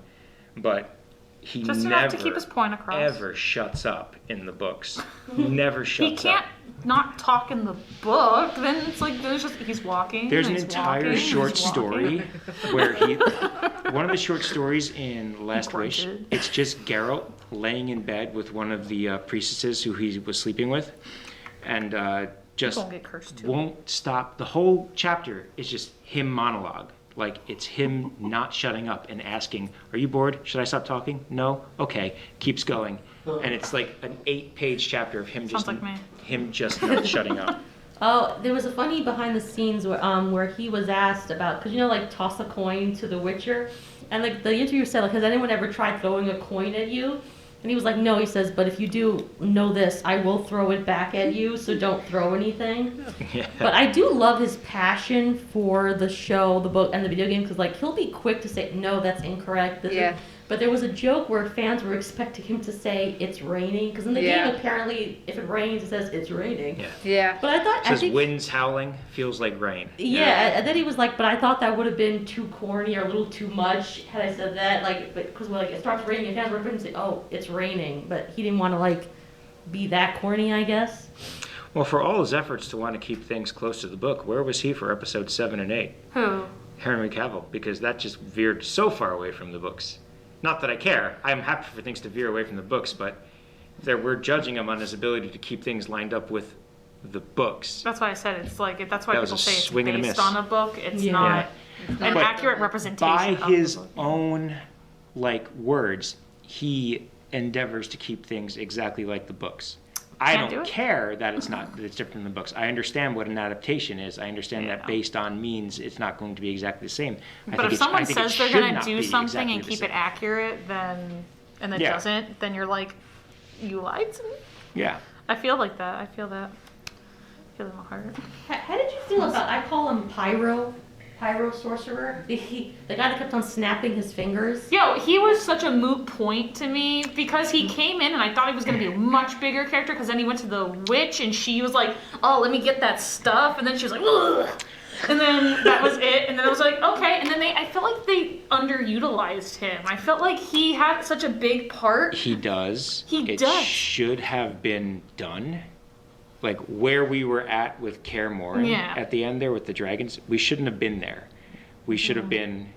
but he Just never enough to keep his point across. ever shuts up in the books. Never He shuts can't up. not talk in the book. Then it's like he's walking. There's an he's entire walking, short he's walking. story where one of the short stories in Last Wish, grunted. it's just Geralt laying in bed with one of the priestesses who he was sleeping with, and just Don't get cursed too. won't stop. The whole chapter is just him monologue. Like, it's him not shutting up and asking, are you bored? Should I stop talking? No? Okay. Keeps going. And it's like an 8-page chapter of him Sounds like me. not shutting up. Oh, there was a funny behind the scenes where he was asked about, because like toss a coin to the Witcher, and like the interviewer said, like, has anyone ever tried throwing a coin at you? And he was like, no. He says, but if you do, know this, I will throw it back at you, so don't throw anything. Yeah. But I do love his passion for the show, the book, and the video game, because like he'll be quick to say, no, that's incorrect. Yeah. But there was a joke where fans were expecting him to say it's raining, because in the Yeah. game apparently if it rains it says it's raining. Yeah. Yeah. But I Says think winds howling, feels like rain. yeah, and then he was like, but I thought that would have been too corny or a little too much had I said that, like, because like it starts raining and fans were going to say, oh, it's raining, but he didn't want to like be that corny, I guess. Well, for all his efforts to want to keep things close to the book, where was he for episodes 7 and 8? Who? Henry Cavill, because that just veered so far away from the books. Not that I care. I'm happy for things to veer away from the books, but we're judging him on his ability to keep things lined up with the books. That's why I said it's like that's why That was people a say it's swing and a based miss. on a book. It's Yeah. not It's an not- accurate representation By of his the book. own words, he endeavors to keep things exactly like the books. I Can't do don't it. care that it's different from the books. I understand what an adaptation is. I understand Yeah. that based on means it's not going to be exactly the same. But if someone says they're going gonna to do something and the keep same. it accurate, then and it Yeah. doesn't, then you're like, you lied to me. Yeah. I feel like that. I feel that. I feel it in my heart. How did you feel about, I call him Pyro Sorcerer, the guy that kept on snapping his fingers? Yo, he was such a moot point to me because he came in and I thought he was going to be a much bigger character because then he went to the witch and she was like, oh, let me get that stuff. And then she was like, ugh. And then that was it. And then I was like, okay. And then I felt like they underutilized him. I felt like he had such a big part. He does. It It should have been done. Like where we were at with Kaer Morhen Yeah. at the end there with the dragons, we shouldn't have been there. We should have been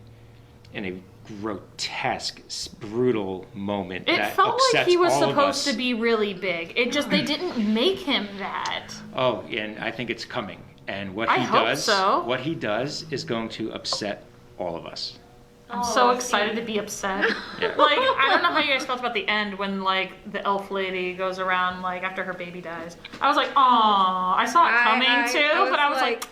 in a grotesque, brutal moment It that felt like upsets he was all of supposed us. to be really big. It just, they didn't make him that. Oh, and I think it's coming. And what I he hope does, so. what he does is going to upset all of us. I'm so excited to be upset. Yeah. Like, I don't know how you guys felt about the end when, like, the elf lady goes around, like, after her baby dies. I was like, aw, I saw it coming too, but I was like,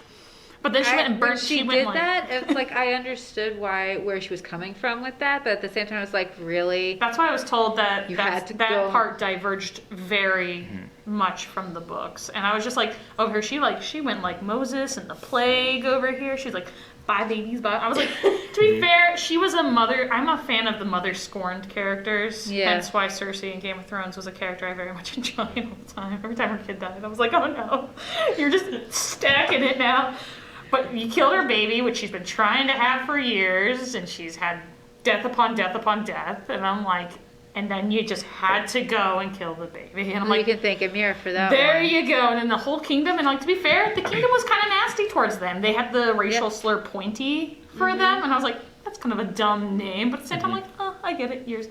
but then she went and when burnt, she she went did like, that, it's like I understood where she was coming from with that, but at the same time, I was like, really? that's why I was told that You had that to that go- part diverged very much from the books. And I was just like, over she went like Moses and the plague over here. She's like, bye babies, bye. I was like, to be fair, she was a mother. I'm a fan of the mother scorned characters. Yeah. Hence why Cersei in Game of Thrones was a character I very much enjoyed all the time. Every time her kid died, I was like, oh no, you're just stacking it now. But you killed her baby, which she's been trying to have for years, and she's had death upon death upon death. And I'm like, and then you just had to go and kill the baby. And I'm You like, can thank Amir for that there one. you go. And then the whole kingdom, and like, to be fair, the kingdom was kind of nasty towards them. They had the racial Yep. slur Pointy for them, and I was like, that's kind of a dumb name. But at the same time, I'm like, oh, I get it, yours.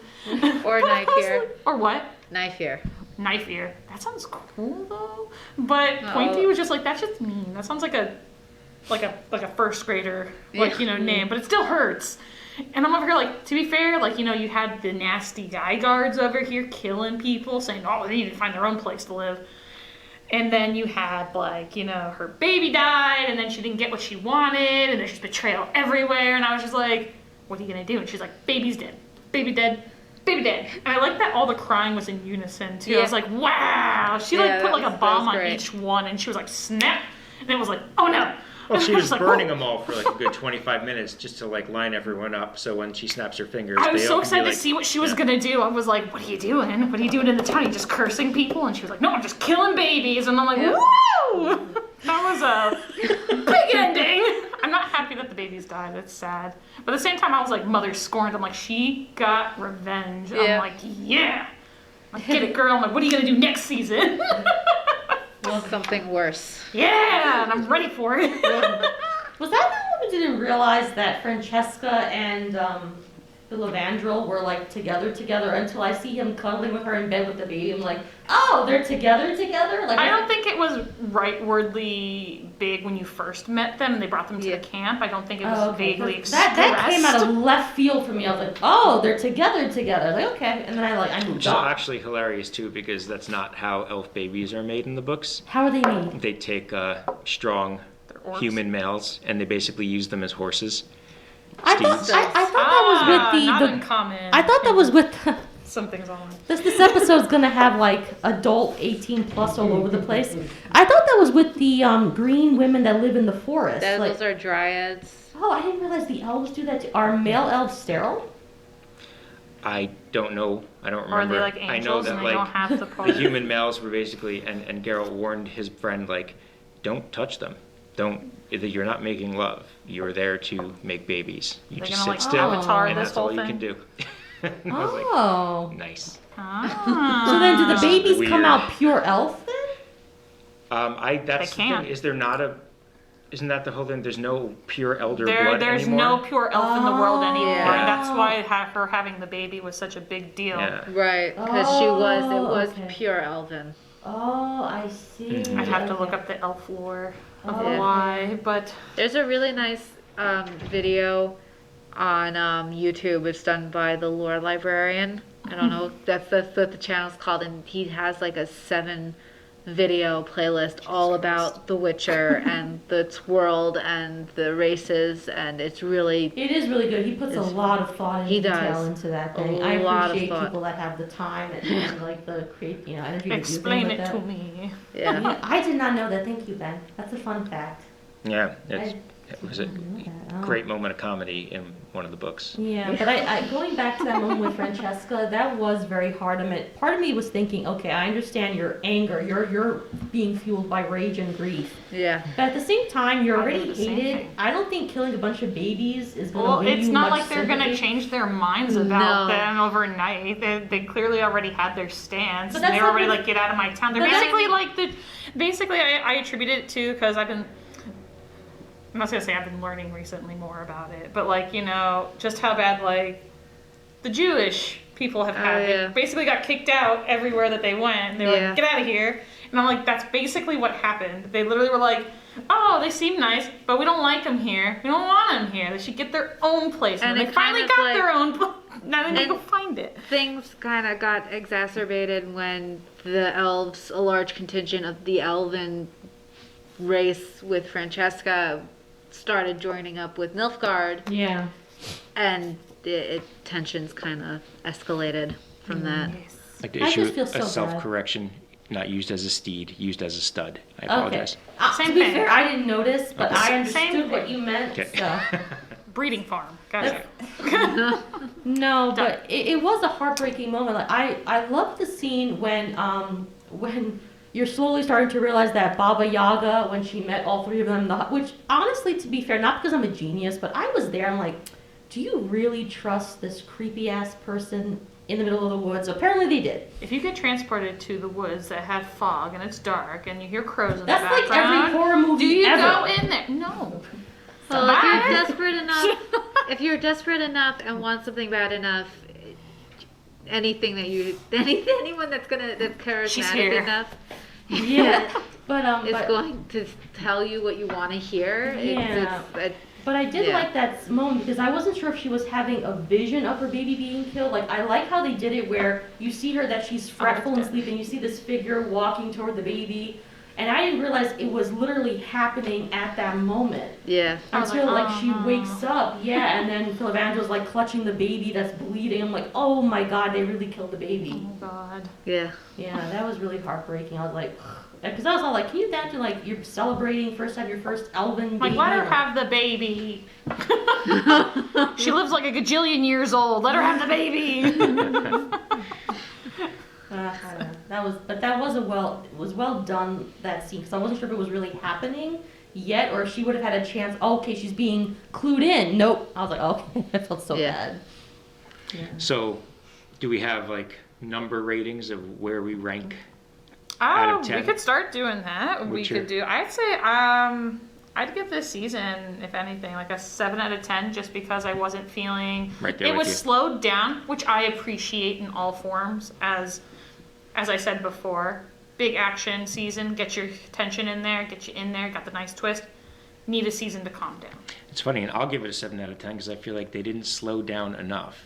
Or But I Knife was Ear. like- Or what? Knife ear. Knife ear. That sounds cool though. But Oh. Pointy was just like, that's just mean. That sounds like a first grader, like, Yeah. name, but it still hurts. And I'm over here like, to be fair, like, you had the nasty guy guards over here killing people, saying, oh, they need to find their own place to live. And then you had, like, you know, her baby died, and then she didn't get what she wanted, and there's just betrayal everywhere. And I was just like, what are you going to do? And she's like, baby's dead. Baby dead. Baby dead. And I like that all the crying was in unison, too. I was like, wow. She, like, put, like, a bomb on each one, and she was like, snap. And it was like, oh, no. Well, she was like, burning them all for like a good 25 minutes just to like line everyone up. So when she snaps her fingers, I was they so all can be excited to like, see what she was gonna do. I was like, what are you doing? What are you doing in the town? You just cursing people? And she was like, no, I'm just killing babies. And I'm like, woo! That was a big ending. I'm not happy that the babies died. It's sad. But at the same time, I was like, mother scorned. I'm like, she got revenge. Yeah. I'm like, yeah. Like, get it, girl. I'm like, what are you gonna do next season? Well, something worse. Yeah, and I'm ready for it. Was that the one who didn't realize that Francesca and the Levandrel were like together until I see him cuddling with her in bed with the baby? I'm like, oh, they're together? Like, I don't think it was rightwardly big when you first met them and they brought them to the camp. I don't think it was vaguely expressed. That came out of left field for me. I was like, oh, they're together. I was like, okay. And then I moved Which is on. actually hilarious too, because that's not how elf babies are made in the books. How are they made? They take strong orcs. human males and they basically use them as horses. I thought Steeds. that was not with the uncommon. I thought that was with Something's on. this episode's gonna have like adult 18 plus all over the place. I thought that was with the green women that live in the forest. Those are dryads. Oh, I didn't realize the elves do that too. Are male elves sterile? I don't know. I don't Or are remember. they like I know angels that and they don't like have the the part? human males were basically, and Geralt warned his friend like, don't touch them. You're not making love. You're there to make babies. You They're just gonna, sit like, still, avatar and this that's all whole you thing? can do. And I was like, Oh. nice. Ah. So then do the babies come Weird. out pure elf then? That's the can. thing. Isn't that the whole thing? There's no pure elder blood There's anymore? no pure elf in the world anymore. Yeah. That's why her having the baby was such a big deal. Yeah. Right, because it was okay. pure elven. Oh, I see. Mhm. I'd have to look up the elf lore of Oh, why, but There's a really nice video on YouTube. It's done by the Lore Librarian. I don't know. That's what the channel's called, and he has like a 7-video playlist all about The Witcher and its world and the races, and it's really It is really good. He puts a It's- lot of thought and he detail does. into that A thing. I lot of appreciate thought. people that have the time and like the energy explain to do it things to like me. that. yeah. Yeah, I did not know that. Thank you, Ben. That's a fun fact. Yeah, it I was a didn't know that. Oh. great moment of comedy in one of the books. Yeah, but I going back to that moment with Francesca, that was very hard. I mean, part of me was thinking, okay, I understand your anger. You're being fueled by rage and grief. Yeah. But at the same time, you're I already do the same hated. thing. I don't think killing a bunch of babies is going to Well, win it's you not much like they're gonna sympathy. change their minds about No. them overnight. They clearly already had their stance. But And that's they not already what- like get out of my town. They're But that's- basically like Basically, I attribute it to because I'm not gonna say I've been learning recently more about it, but like just how bad like the Jewish people have had. yeah. They basically got kicked out everywhere that they went. They were Yeah. like, get out of here. And I'm like, that's basically what happened. They literally were like, oh, they seem nice, but we don't like them here. We don't want them here. They should get their own place. And And they it finally kind of, got like- their own place. Now they need to And- go find it. Things kind of got exacerbated when the elves, a large contingent of the elven race with Francesca, started joining up with Nilfgaard, Yeah. and tensions kind of escalated from that. Like to I issue just feel so a bad. self-correction, not used as a steed, used as a stud. I apologize. Okay. Same to be thing. fair, I didn't notice, but Okay. I Same understood what thing. you meant. Okay. So. Breeding farm. Gotcha. No, Done. but it was a heartbreaking moment. Like I love the scene when you're slowly starting to realize that Baba Yaga, when she met all three of them, which honestly, to be fair, not because I'm a genius, but I was there. I'm like, do you really trust this creepy ass person in the middle of the woods? Apparently they did. If you get transported to the woods that have fog and it's dark and you hear crows in That's the like background, every horror movie do you ever. go in there? No. Well, Bye. if you're desperate enough and want something bad enough, anyone that's She's charismatic here. enough Yeah, but is but, going to tell you what you want to hear. Yeah. It's but I did Yeah. like that moment because I wasn't sure if she was having a vision of her baby being killed. Like I like how they did it where you see her that she's fretful and sleeping. You see this figure walking toward the baby. And I didn't realize it was literally happening at that moment. Yeah. I was Until like, like she "Oh, no." wakes up, yeah, and then Philandra's like clutching the baby that's bleeding. I'm like, oh my god, they really killed the baby. Oh God. Yeah. Yeah, that was really heartbreaking. I was like, because I was all like, can you imagine like you're celebrating first time your first elven Like, baby? let her have the baby. She lives like a gajillion years old. Let her have the baby. I don't know. That was well done, that scene, because I wasn't sure if it was really happening yet, or if she would have had a chance. Oh, okay, she's being clued in. Nope. I was like, okay, I felt so Yeah. bad. Yeah. So, do we have like number ratings of where we rank? Out Oh, of 10? we could start doing that. Witcher. I'd say, I'd give this season, if anything, like a 7 out of 10, just because I wasn't feeling. Right there It with was you. slowed down, which I appreciate in all forms. As I said before, big action season, get your tension in there, get you in there, got the nice twist. Need a season to calm down. It's funny, and I'll give it a 7 out of 10 because I feel like they didn't slow down enough.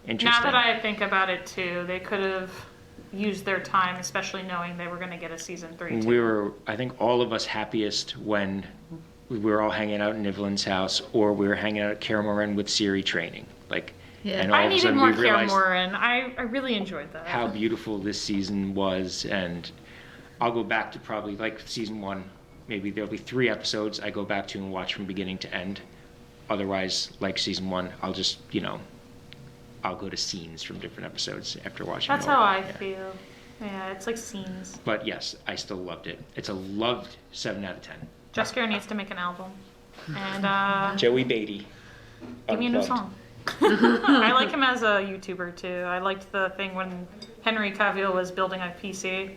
Interesting. Now that I think about it too, they could have used their time, especially knowing they were going to get a season 3 too. We were, I think, all of us happiest when we were all hanging out in Evelyn's house, or we were hanging out at Karamorren with Siri training. Like, Yeah. and all I of a needed sudden more we Care realized Morin. I really enjoyed that. how beautiful this season was, and I'll go back to probably like season 1. Maybe there'll be 3 episodes I go back to and watch from beginning to end. Otherwise, like season 1, I'll just, I'll go to scenes from different episodes after watching. That's it all. how I Yeah. feel. Yeah, it's like scenes. But yes, I still loved it. It's a loved 7 out of 10. Jessica needs to make an album. And Joey Beatty. give me a new Unplugged. song. I like him as a YouTuber too. I liked the thing when Henry Cavill was building a PC,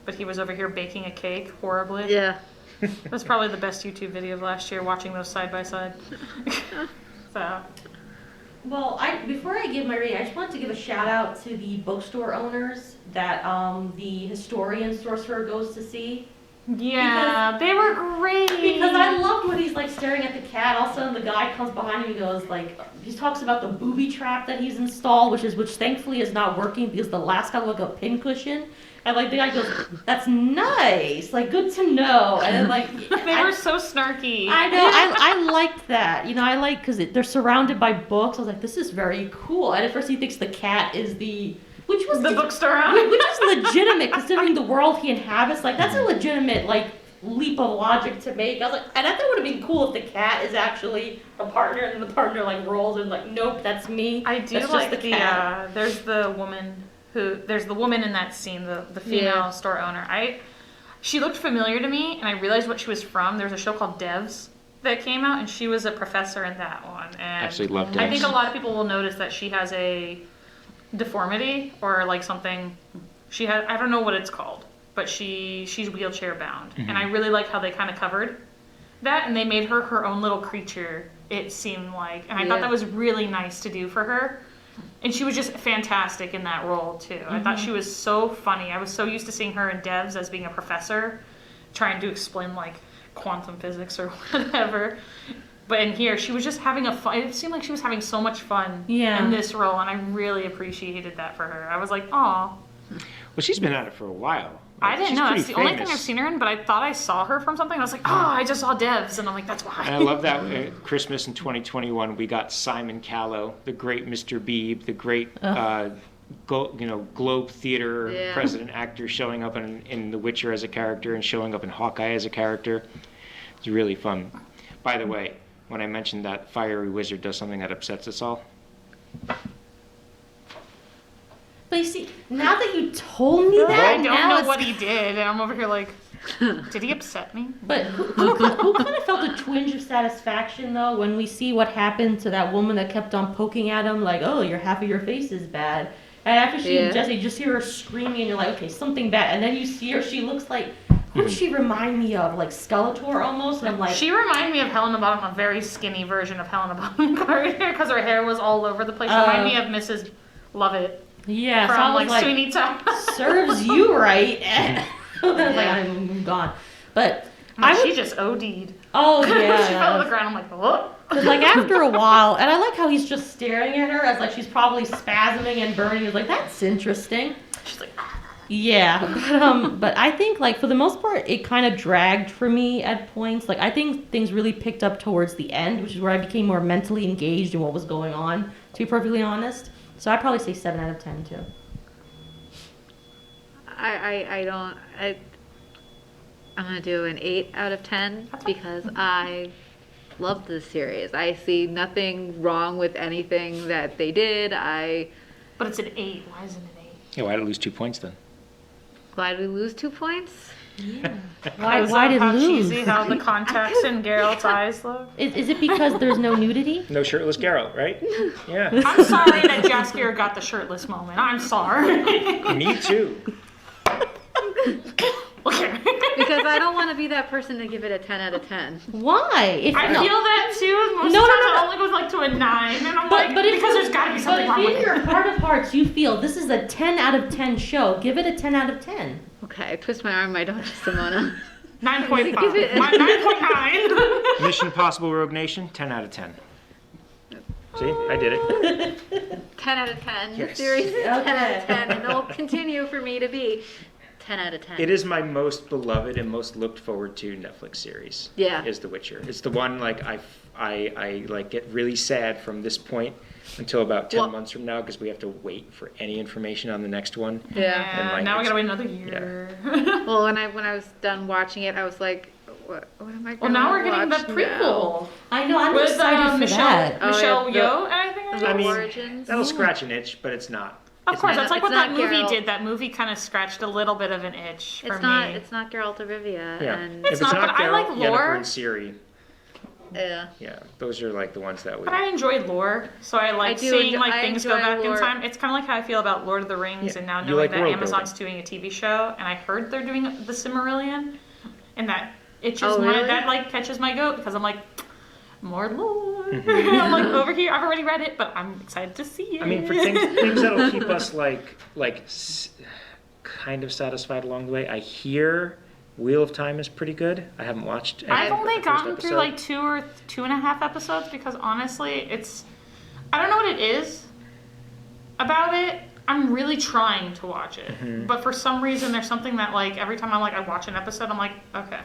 but he was over here baking a cake horribly. Yeah. That's probably the best YouTube video of last year, watching those side by side. So, Well, before I give my rating, I just want to give a shout out to the bookstore owners that the historian sorcerer goes to see. yeah, they were great. Because I loved when he's like staring at the cat. All of a sudden, the guy comes behind him and goes like, he talks about the booby trap that he's installed, which thankfully is not working because the last guy looked like a pincushion. And like the guy goes, "That's nice, like good to know." And then like They were so snarky. I know, I liked that. I like because they're surrounded by books. I was like, this is very cool. And at first he thinks the cat is which was the bookstore owner. which is legitimate considering the world he inhabits. Like that's a legitimate like leap of logic to make. I was like, and I thought it would have been cool if the cat is actually a partner, and the partner like rolls and like, nope, that's me. I do That's like just the cat. there's the woman in that scene, the female Yeah. store owner. She looked familiar to me, and I realized what she was from. There was a show called Devs that came out, and she was a professor in that one. And Absolutely loved I Devs. think a lot of people will notice that she has a deformity or like something. I don't know what it's called, but she's wheelchair bound, and I really like how they kind of covered that, and they made her her own little creature. It seemed like, and I thought Yeah. that was really nice to do for her. And she was just fantastic in that role too. I thought she was so funny. I was so used to seeing her in Devs as being a professor, trying to explain like quantum physics or whatever. But in here, she was just having a fun. It seemed like she was having so much fun Yeah. in this role, and I really appreciated that for her. I was like, "Aw." Well, she's been at it for a while. I didn't She's know. pretty That's the only thing famous. I've seen her in, but I thought I saw her from something. I was like, "Oh, I just saw Devs," and I'm like, "That's why." And I love that Christmas in 2021, we got Simon Callow, the great Mr. Beebe, the great Globe Theater Yeah. president actor, showing up in The Witcher as a character and showing up in Hawkeye as a character. It's really fun. By the way, when I mentioned that fiery wizard does something that upsets us all, But you see, now that you told me that, I don't now know it's- what he did, and I'm over here like, did he upset me? But who kind of felt a twinge of satisfaction though when we see what happened to that woman that kept on poking at him like, oh, half of your face is bad. And after she and Jesse, you just hear her screaming and you're like, okay, something bad. And then you see her, she looks like, who does she remind me of? Like Skeletor almost? And I'm like, She reminded me of Helena Bonham, a very skinny version of Helena Bonham Carter, because her hair was all over the place. She reminded me of Mrs. Lovett yeah, so from I was like like, Sweeney Todd. serves you right. And I was like, Yeah. I'm moved on. But She just OD'd. oh she yeah. fell to the ground. I'm like, what? Because like after a while, and I like how he's just staring at her as like she's probably spasming and burning. He's like, that's interesting. She's like, Yeah, but I think like for the most part, it kind of dragged for me at points. Like I think things really picked up towards the end, which is where I became more mentally engaged in what was going on. To be perfectly honest, so I'd probably say 7 out of 10 too. I'm gonna do an 8 out of 10 because I love the series. I see nothing wrong with anything that they did. But it's an 8. Why is it an 8? Yeah, why did I lose 2 points then? Why did we lose 2 points? Yeah. Because Why of did how lose? cheesy how the contacts in Geralt's eyes look. Is it because there's no nudity? No shirtless Geralt, right? Yeah. I'm sorry that Jaskier got the shirtless moment. I'm sorry. Me too. Okay. Because I don't want to be that person to give it a 10 out of 10. Why? If, I no. feel that too. Most No, of the no, times no, it only goes like to a 9, and I'm like, But if because there's got to be something wrong But with if in your it. heart of hearts you feel this is a 10 out of 10 show, give it a 10 out of 10. Okay, I twist my arm, I don't just Simona. 9.5. Give it- My 9.9. Mission Impossible Rogue Nation, 10 out of 10. See, I did it. 10 out of 10. Yes. The series is 10 out Okay. of 10, and it'll continue for me to be 10 out of 10. It is my most beloved and most looked forward to Netflix series. Yeah. Is The Witcher. It's the one like I like get really sad from this point until about 10 Well- months from now because we have to wait for any information on the next one. Yeah. And, like, now we it's- gotta wait another year. Well, when I was done watching it, I was like, what am I Well, going now we're getting the watch prequel. I know, I'm With excited for Michelle, that. Oh, Michelle yeah, Yeoh, I think. The I mean, Origins? that'll scratch an itch, but it's not. Of It's course, not- that's like it's what that not movie Geralt. did. That movie kind of scratched a little bit of an itch for me. It's not Geralt of Rivia. Yeah. And If it's not, not but I Geralt, like Yennefer lore. and Ciri. yeah. Yeah, those are like the ones that would. But I enjoy lore, so I like I do seeing enjoy- like I things go enjoy back lore. in time. It's kind of like how I feel about Lord of the Rings, Yeah. and now You knowing like that world Amazon's building. doing a TV show, and I heard they're doing the Silmarillion, and that itches Oh, really? that like catches my goat because I'm like, more lore. Mm-hmm. I'm like over here. I've already read it, but I'm excited to see it. I mean, for things that'll keep us kind of satisfied along the way. I hear Wheel of Time is pretty good. I haven't watched. any I've of only the first gotten through episode. like 2 or 2.5 episodes because honestly, I don't know what it is about it. I'm really trying to watch it, Mm-hmm. but for some reason, there's something that like every time I watch an episode, I'm like, okay.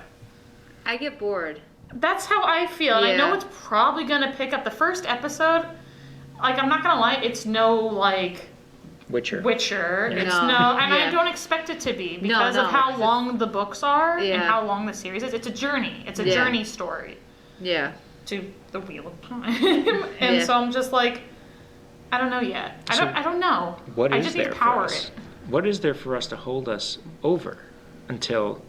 I get bored. That's how I feel. And I know Yeah. it's probably gonna pick up the first episode. Like I'm not gonna lie, it's no like Witcher. Witcher. Yeah. It's No, and I yeah. don't expect it to be because no, of how because long the books are and Yeah. how long the series is. It's a journey. It's a Yeah. journey story Yeah. to the Wheel of Time. And Yeah. so I'm just like, I don't know yet. So I don't know. What I is just there need to for power us? it. What is there for us to hold us over until?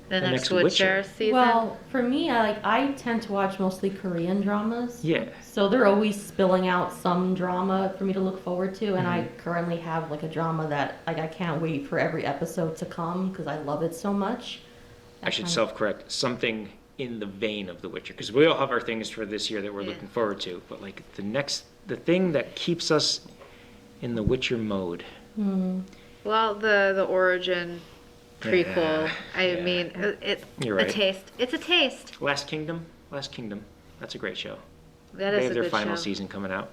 The next next Witcher Witcher. season. Well, for me, I tend to watch mostly Korean dramas. Yeah. So they're always spilling out some drama for me to look forward to, and I currently have like a drama that like I can't wait for every episode to come because I love it so much. I should kind of- self-correct. Something in the vein of The Witcher, because we all have our things for this year that we're Yeah. looking forward to. But like the thing that keeps us in the Witcher mode. Well, the Origin prequel. Yeah, I yeah. mean, it's You're a right. taste. It's a taste. Last Kingdom. That's a great show. That They is have a their good final show. season coming out.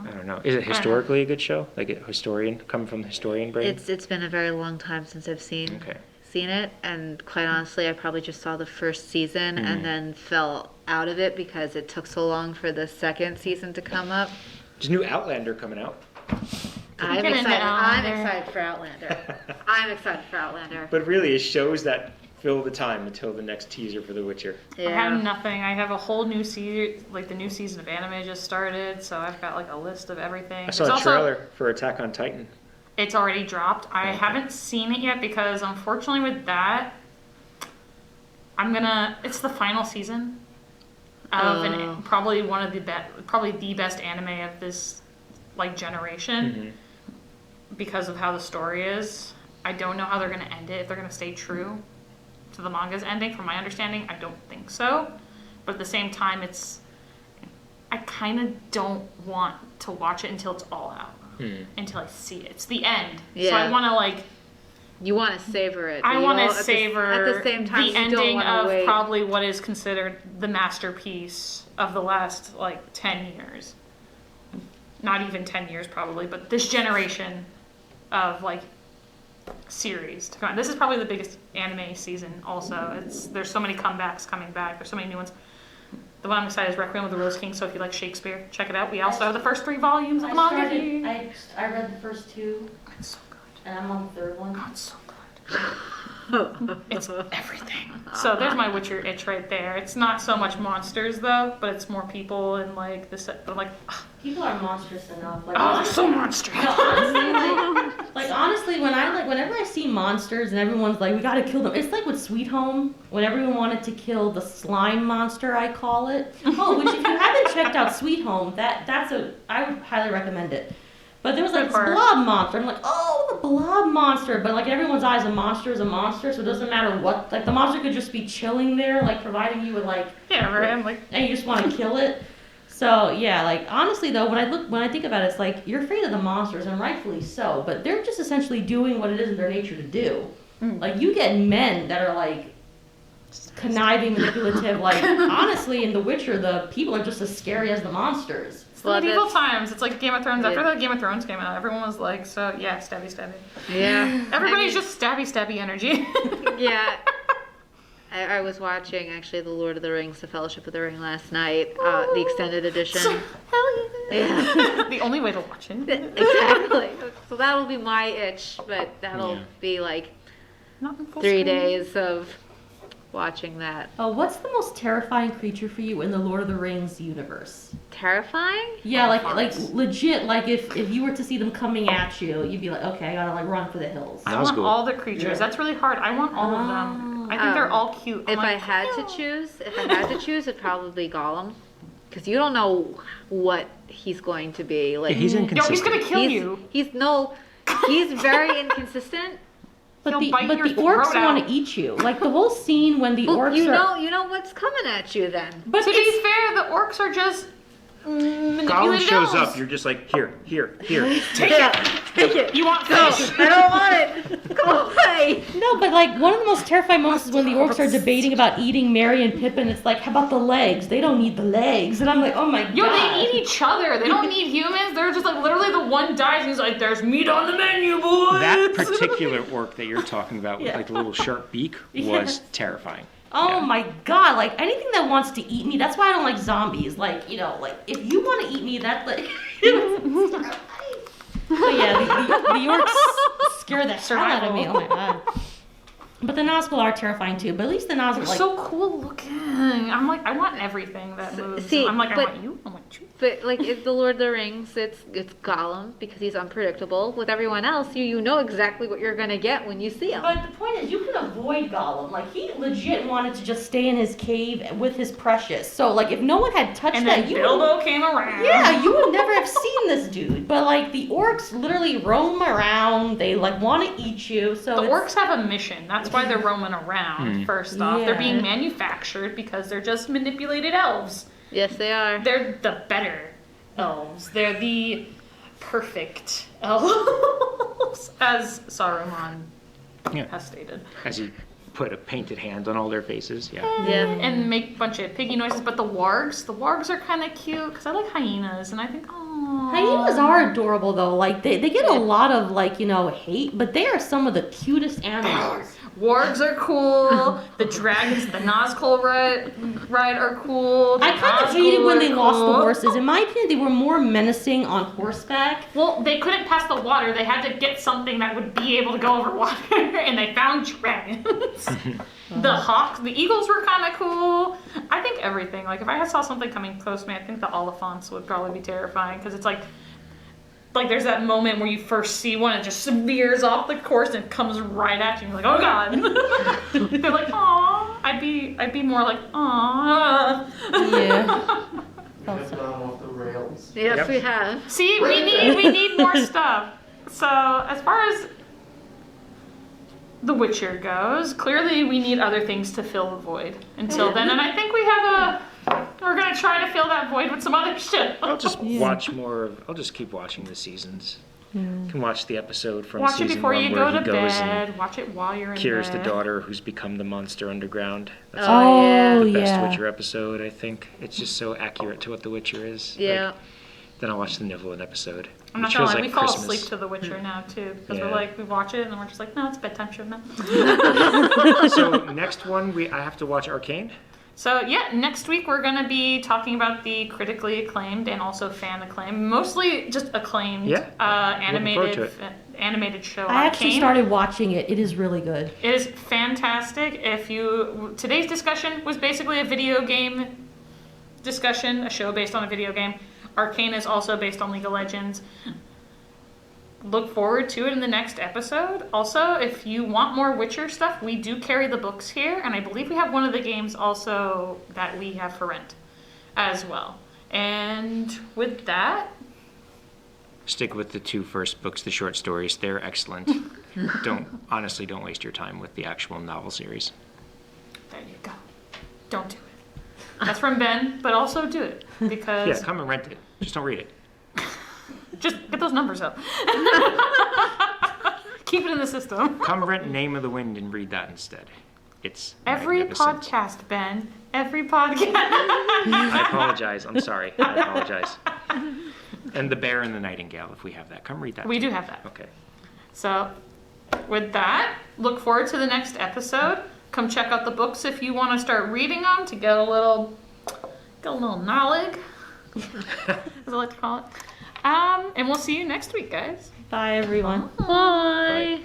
I don't know. Is it historically a good show? Like a historian, coming from the historian brain? It's been a very long time since I've seen Okay. it, and quite honestly, I probably just saw the first season Mm-hmm. and then fell out of it because it took so long for the second season to come up. There's a new Outlander coming out. I'm Get into excited. I'm Outlander. excited for Outlander. I'm excited for Outlander. But really, it shows that fill the time until the next teaser for The Witcher. I have Yeah. nothing. I have a whole new season, like the new season of anime just started, so I've got like a list of everything. I saw There's a trailer for Attack on Titan. It's already dropped. I Okay. haven't seen it yet because unfortunately with that, it's the final season of Oh. probably one of the probably the best anime of this like generation because of how the story is. I don't know how they're going to end it, if they're going to stay true to the manga's ending. From my understanding, I don't think so. But at the same time, I kind of don't want to watch it until it's all out. Until I see it. It's the end. So I Yeah. want to like, You want to savor it. I but you want all- to savor at the same time, the you don't ending wanna of wait. probably what is considered the masterpiece of the last like 10 years. Not even 10 years probably, but this generation of like series to come out. This is probably the biggest anime season also. There's so many comebacks coming back. There's so many new ones. The one I'm excited is Requiem of the Rose King, so if you like Shakespeare, check it out. We also have the first 3 volumes of the manga here. I read the first 2, It's so good. and I'm on the 3rd one. Oh, it's so good. It's everything. So there's my Witcher itch right there. It's not so much monsters though, but it's more people and like this. But like, People are monstrous enough. Like, oh, they're so monstrous. Honestly, whenever I see monsters and everyone's like, we gotta kill them. It's like with Sweet Home, when everyone wanted to kill the slime monster, I call it. Oh, which if you haven't checked out Sweet Home, I would highly recommend it. But there was like this blob monster. I'm like, oh, the blob monster. But like in everyone's eyes, a monster is a monster, so it doesn't matter what. Like the monster could just be chilling there, like providing you with like. Yeah, right. I'm like, and you just want to kill it. So yeah, like honestly though, when I think about it, it's like you're afraid of the monsters, and rightfully so. But they're just essentially doing what it is in their nature to do. Like you get men that are like conniving, manipulative. Like honestly, in The Witcher, the people are just as scary as the monsters. it's the medieval times. It's like Game of Thrones. After the Game of Thrones came out, everyone was like, so yeah, stabby, stabby. Yeah. Everybody's just stabby, stabby energy. Yeah. I was watching actually The Lord of the Rings, The Fellowship of the Ring last night, the extended edition. Hell yeah. The only way to watch it. Exactly. So that'll be my itch, but that'll be like Not in full 3 screen. days of watching that. What's the most terrifying creature for you in the Lord of the Rings universe? Terrifying? Yeah, like legit. Like if you were to see them coming at you, you'd be like, okay, I gotta like run for the hills. I want all the creatures. That's really hard. I want all of them. I think they're all cute. If I had to choose, it'd probably be Gollum, because you don't know what he's going to be. Like Yeah, he's Yo, inconsistent. he's gonna kill you. He's very inconsistent. He'll But bite your the orcs throat out. want to eat you. Like the whole scene when the Well, orcs you are. know what's coming at you then. But To be fair, the orcs are just Gollum manipulated shows elves. up, you're just like, here, take Take it. You want No, fish? I don't want it. Go away. No, but like one of the most terrifying moments is when the orcs are debating about eating Merry and Pippin. It's like, how about the legs? They don't need the legs. And I'm like, oh my god. Yo, they eat each other. They don't need humans. They're just like literally the one dies and he's like, "There's meat on the menu, boys." That particular orc that you're talking about with Yeah. like the little sharp beak was terrifying. Oh Yeah. my god, like anything that wants to eat me, that's why I don't like zombies. Like, like if you want to eat me, that's like. But yeah, the orcs scare the hell out of me. Oh my god. But the Nazgul are terrifying too. But at least the Nazgul, They're like, so cool looking. I'm like, I want everything that moves. See, I'm like, I but- want you. I want you. But like in The Lord of the Rings, it's Gollum because he's unpredictable. With everyone else, you know exactly what you're gonna get when you see him. But the point is, you can avoid Gollum. Like, he legit wanted to just stay in his cave with his precious. So, like, if no one had touched And that, then you Bilbo came around. yeah, you would never have seen this dude. But, like, the orcs literally roam around. They, like, want to eat you. So The it's- orcs have a mission. That's why they're roaming around, first off. They're Yeah. being manufactured because they're just manipulated elves. Yes, they are. They're the better elves. They're the perfect elves, as Saruman Yeah. has stated. As he put a painted hand on all their faces. Yeah. Yeah. And make a bunch of piggy noises. But the wargs are kind of cute because I like hyenas, and I think, oh, Hyenas are adorable, though. Like, they get a lot of, like, hate, but they are some of the cutest animals. Wargs are cool. The dragons, the Nazgul ride are cool. The I kind of Nazgul hated when are they lost the cool. horses. In my opinion, they were more menacing on horseback. Well, they couldn't pass the water. They had to get something that would be able to go over water, and they found dragons. The hawks, the eagles were kind of cool. I think everything. Like, if I saw something coming close to me, I think the Oliphants would probably be terrifying, because it's like there's that moment where you first see one and just veers off the course and comes right at you. And you're like, oh god. They're like, aw. I'd be more like, aw. Yeah. We've gone off the rails. Yes, Yep. we have. See, we need more stuff. So as far as The Witcher goes, clearly we need other things to fill the void until then, and I think we're gonna try to fill that void with some other shit. I'll just watch more of. I'll just keep watching the seasons. Can watch the episode from Watch it season before 1 you where go he to goes bed. Watch it while you're in and cures the bed. daughter who's become the monster underground. That's Oh, yeah. the best yeah. Witcher episode, I think. It's just so accurate to what The Witcher is. Yeah. Like, then I'll watch the Nivellen episode. I'm not Which gonna feels lie, like we fall Christmas. asleep to The Witcher now too, because we're Yeah. like, we watch it and then we're just like, no, it's a bedtime show now. So next one, I have to watch Arcane. So yeah, next week we're gonna be talking about the critically acclaimed and also fan acclaimed, mostly just acclaimed, Yeah, looking forward to animated show. I actually Arcane. started watching it. It is really good. It is fantastic. Today's discussion was basically a video game discussion, a show based on a video game. Arcane is also based on League of Legends. Look forward to it in the next episode. Also, if you want more Witcher stuff, we do carry the books here, and I believe we have one of the games also that we have for rent as well. And with that, Stick with the 2 first books, the short stories. They're excellent. Honestly, don't waste your time with the actual novel series. there you go. Don't do it. That's from Ben, but also do it because Yeah, come and rent it. Just don't read it. just get those numbers up. Keep it in the system. Come rent Name of the Wind and read that instead. It's Every magnificent. podcast, Ben. Every podcast. I apologize. I'm sorry. I apologize. And The Bear and the Nightingale, if we have that. Come read that. We too. do have that. Okay. So, with that, look forward to the next episode. Come check out the books if you want to start reading them to get a little knowledge, as I like to call it. And we'll see you next week, guys. Bye, everyone. Bye. Bye.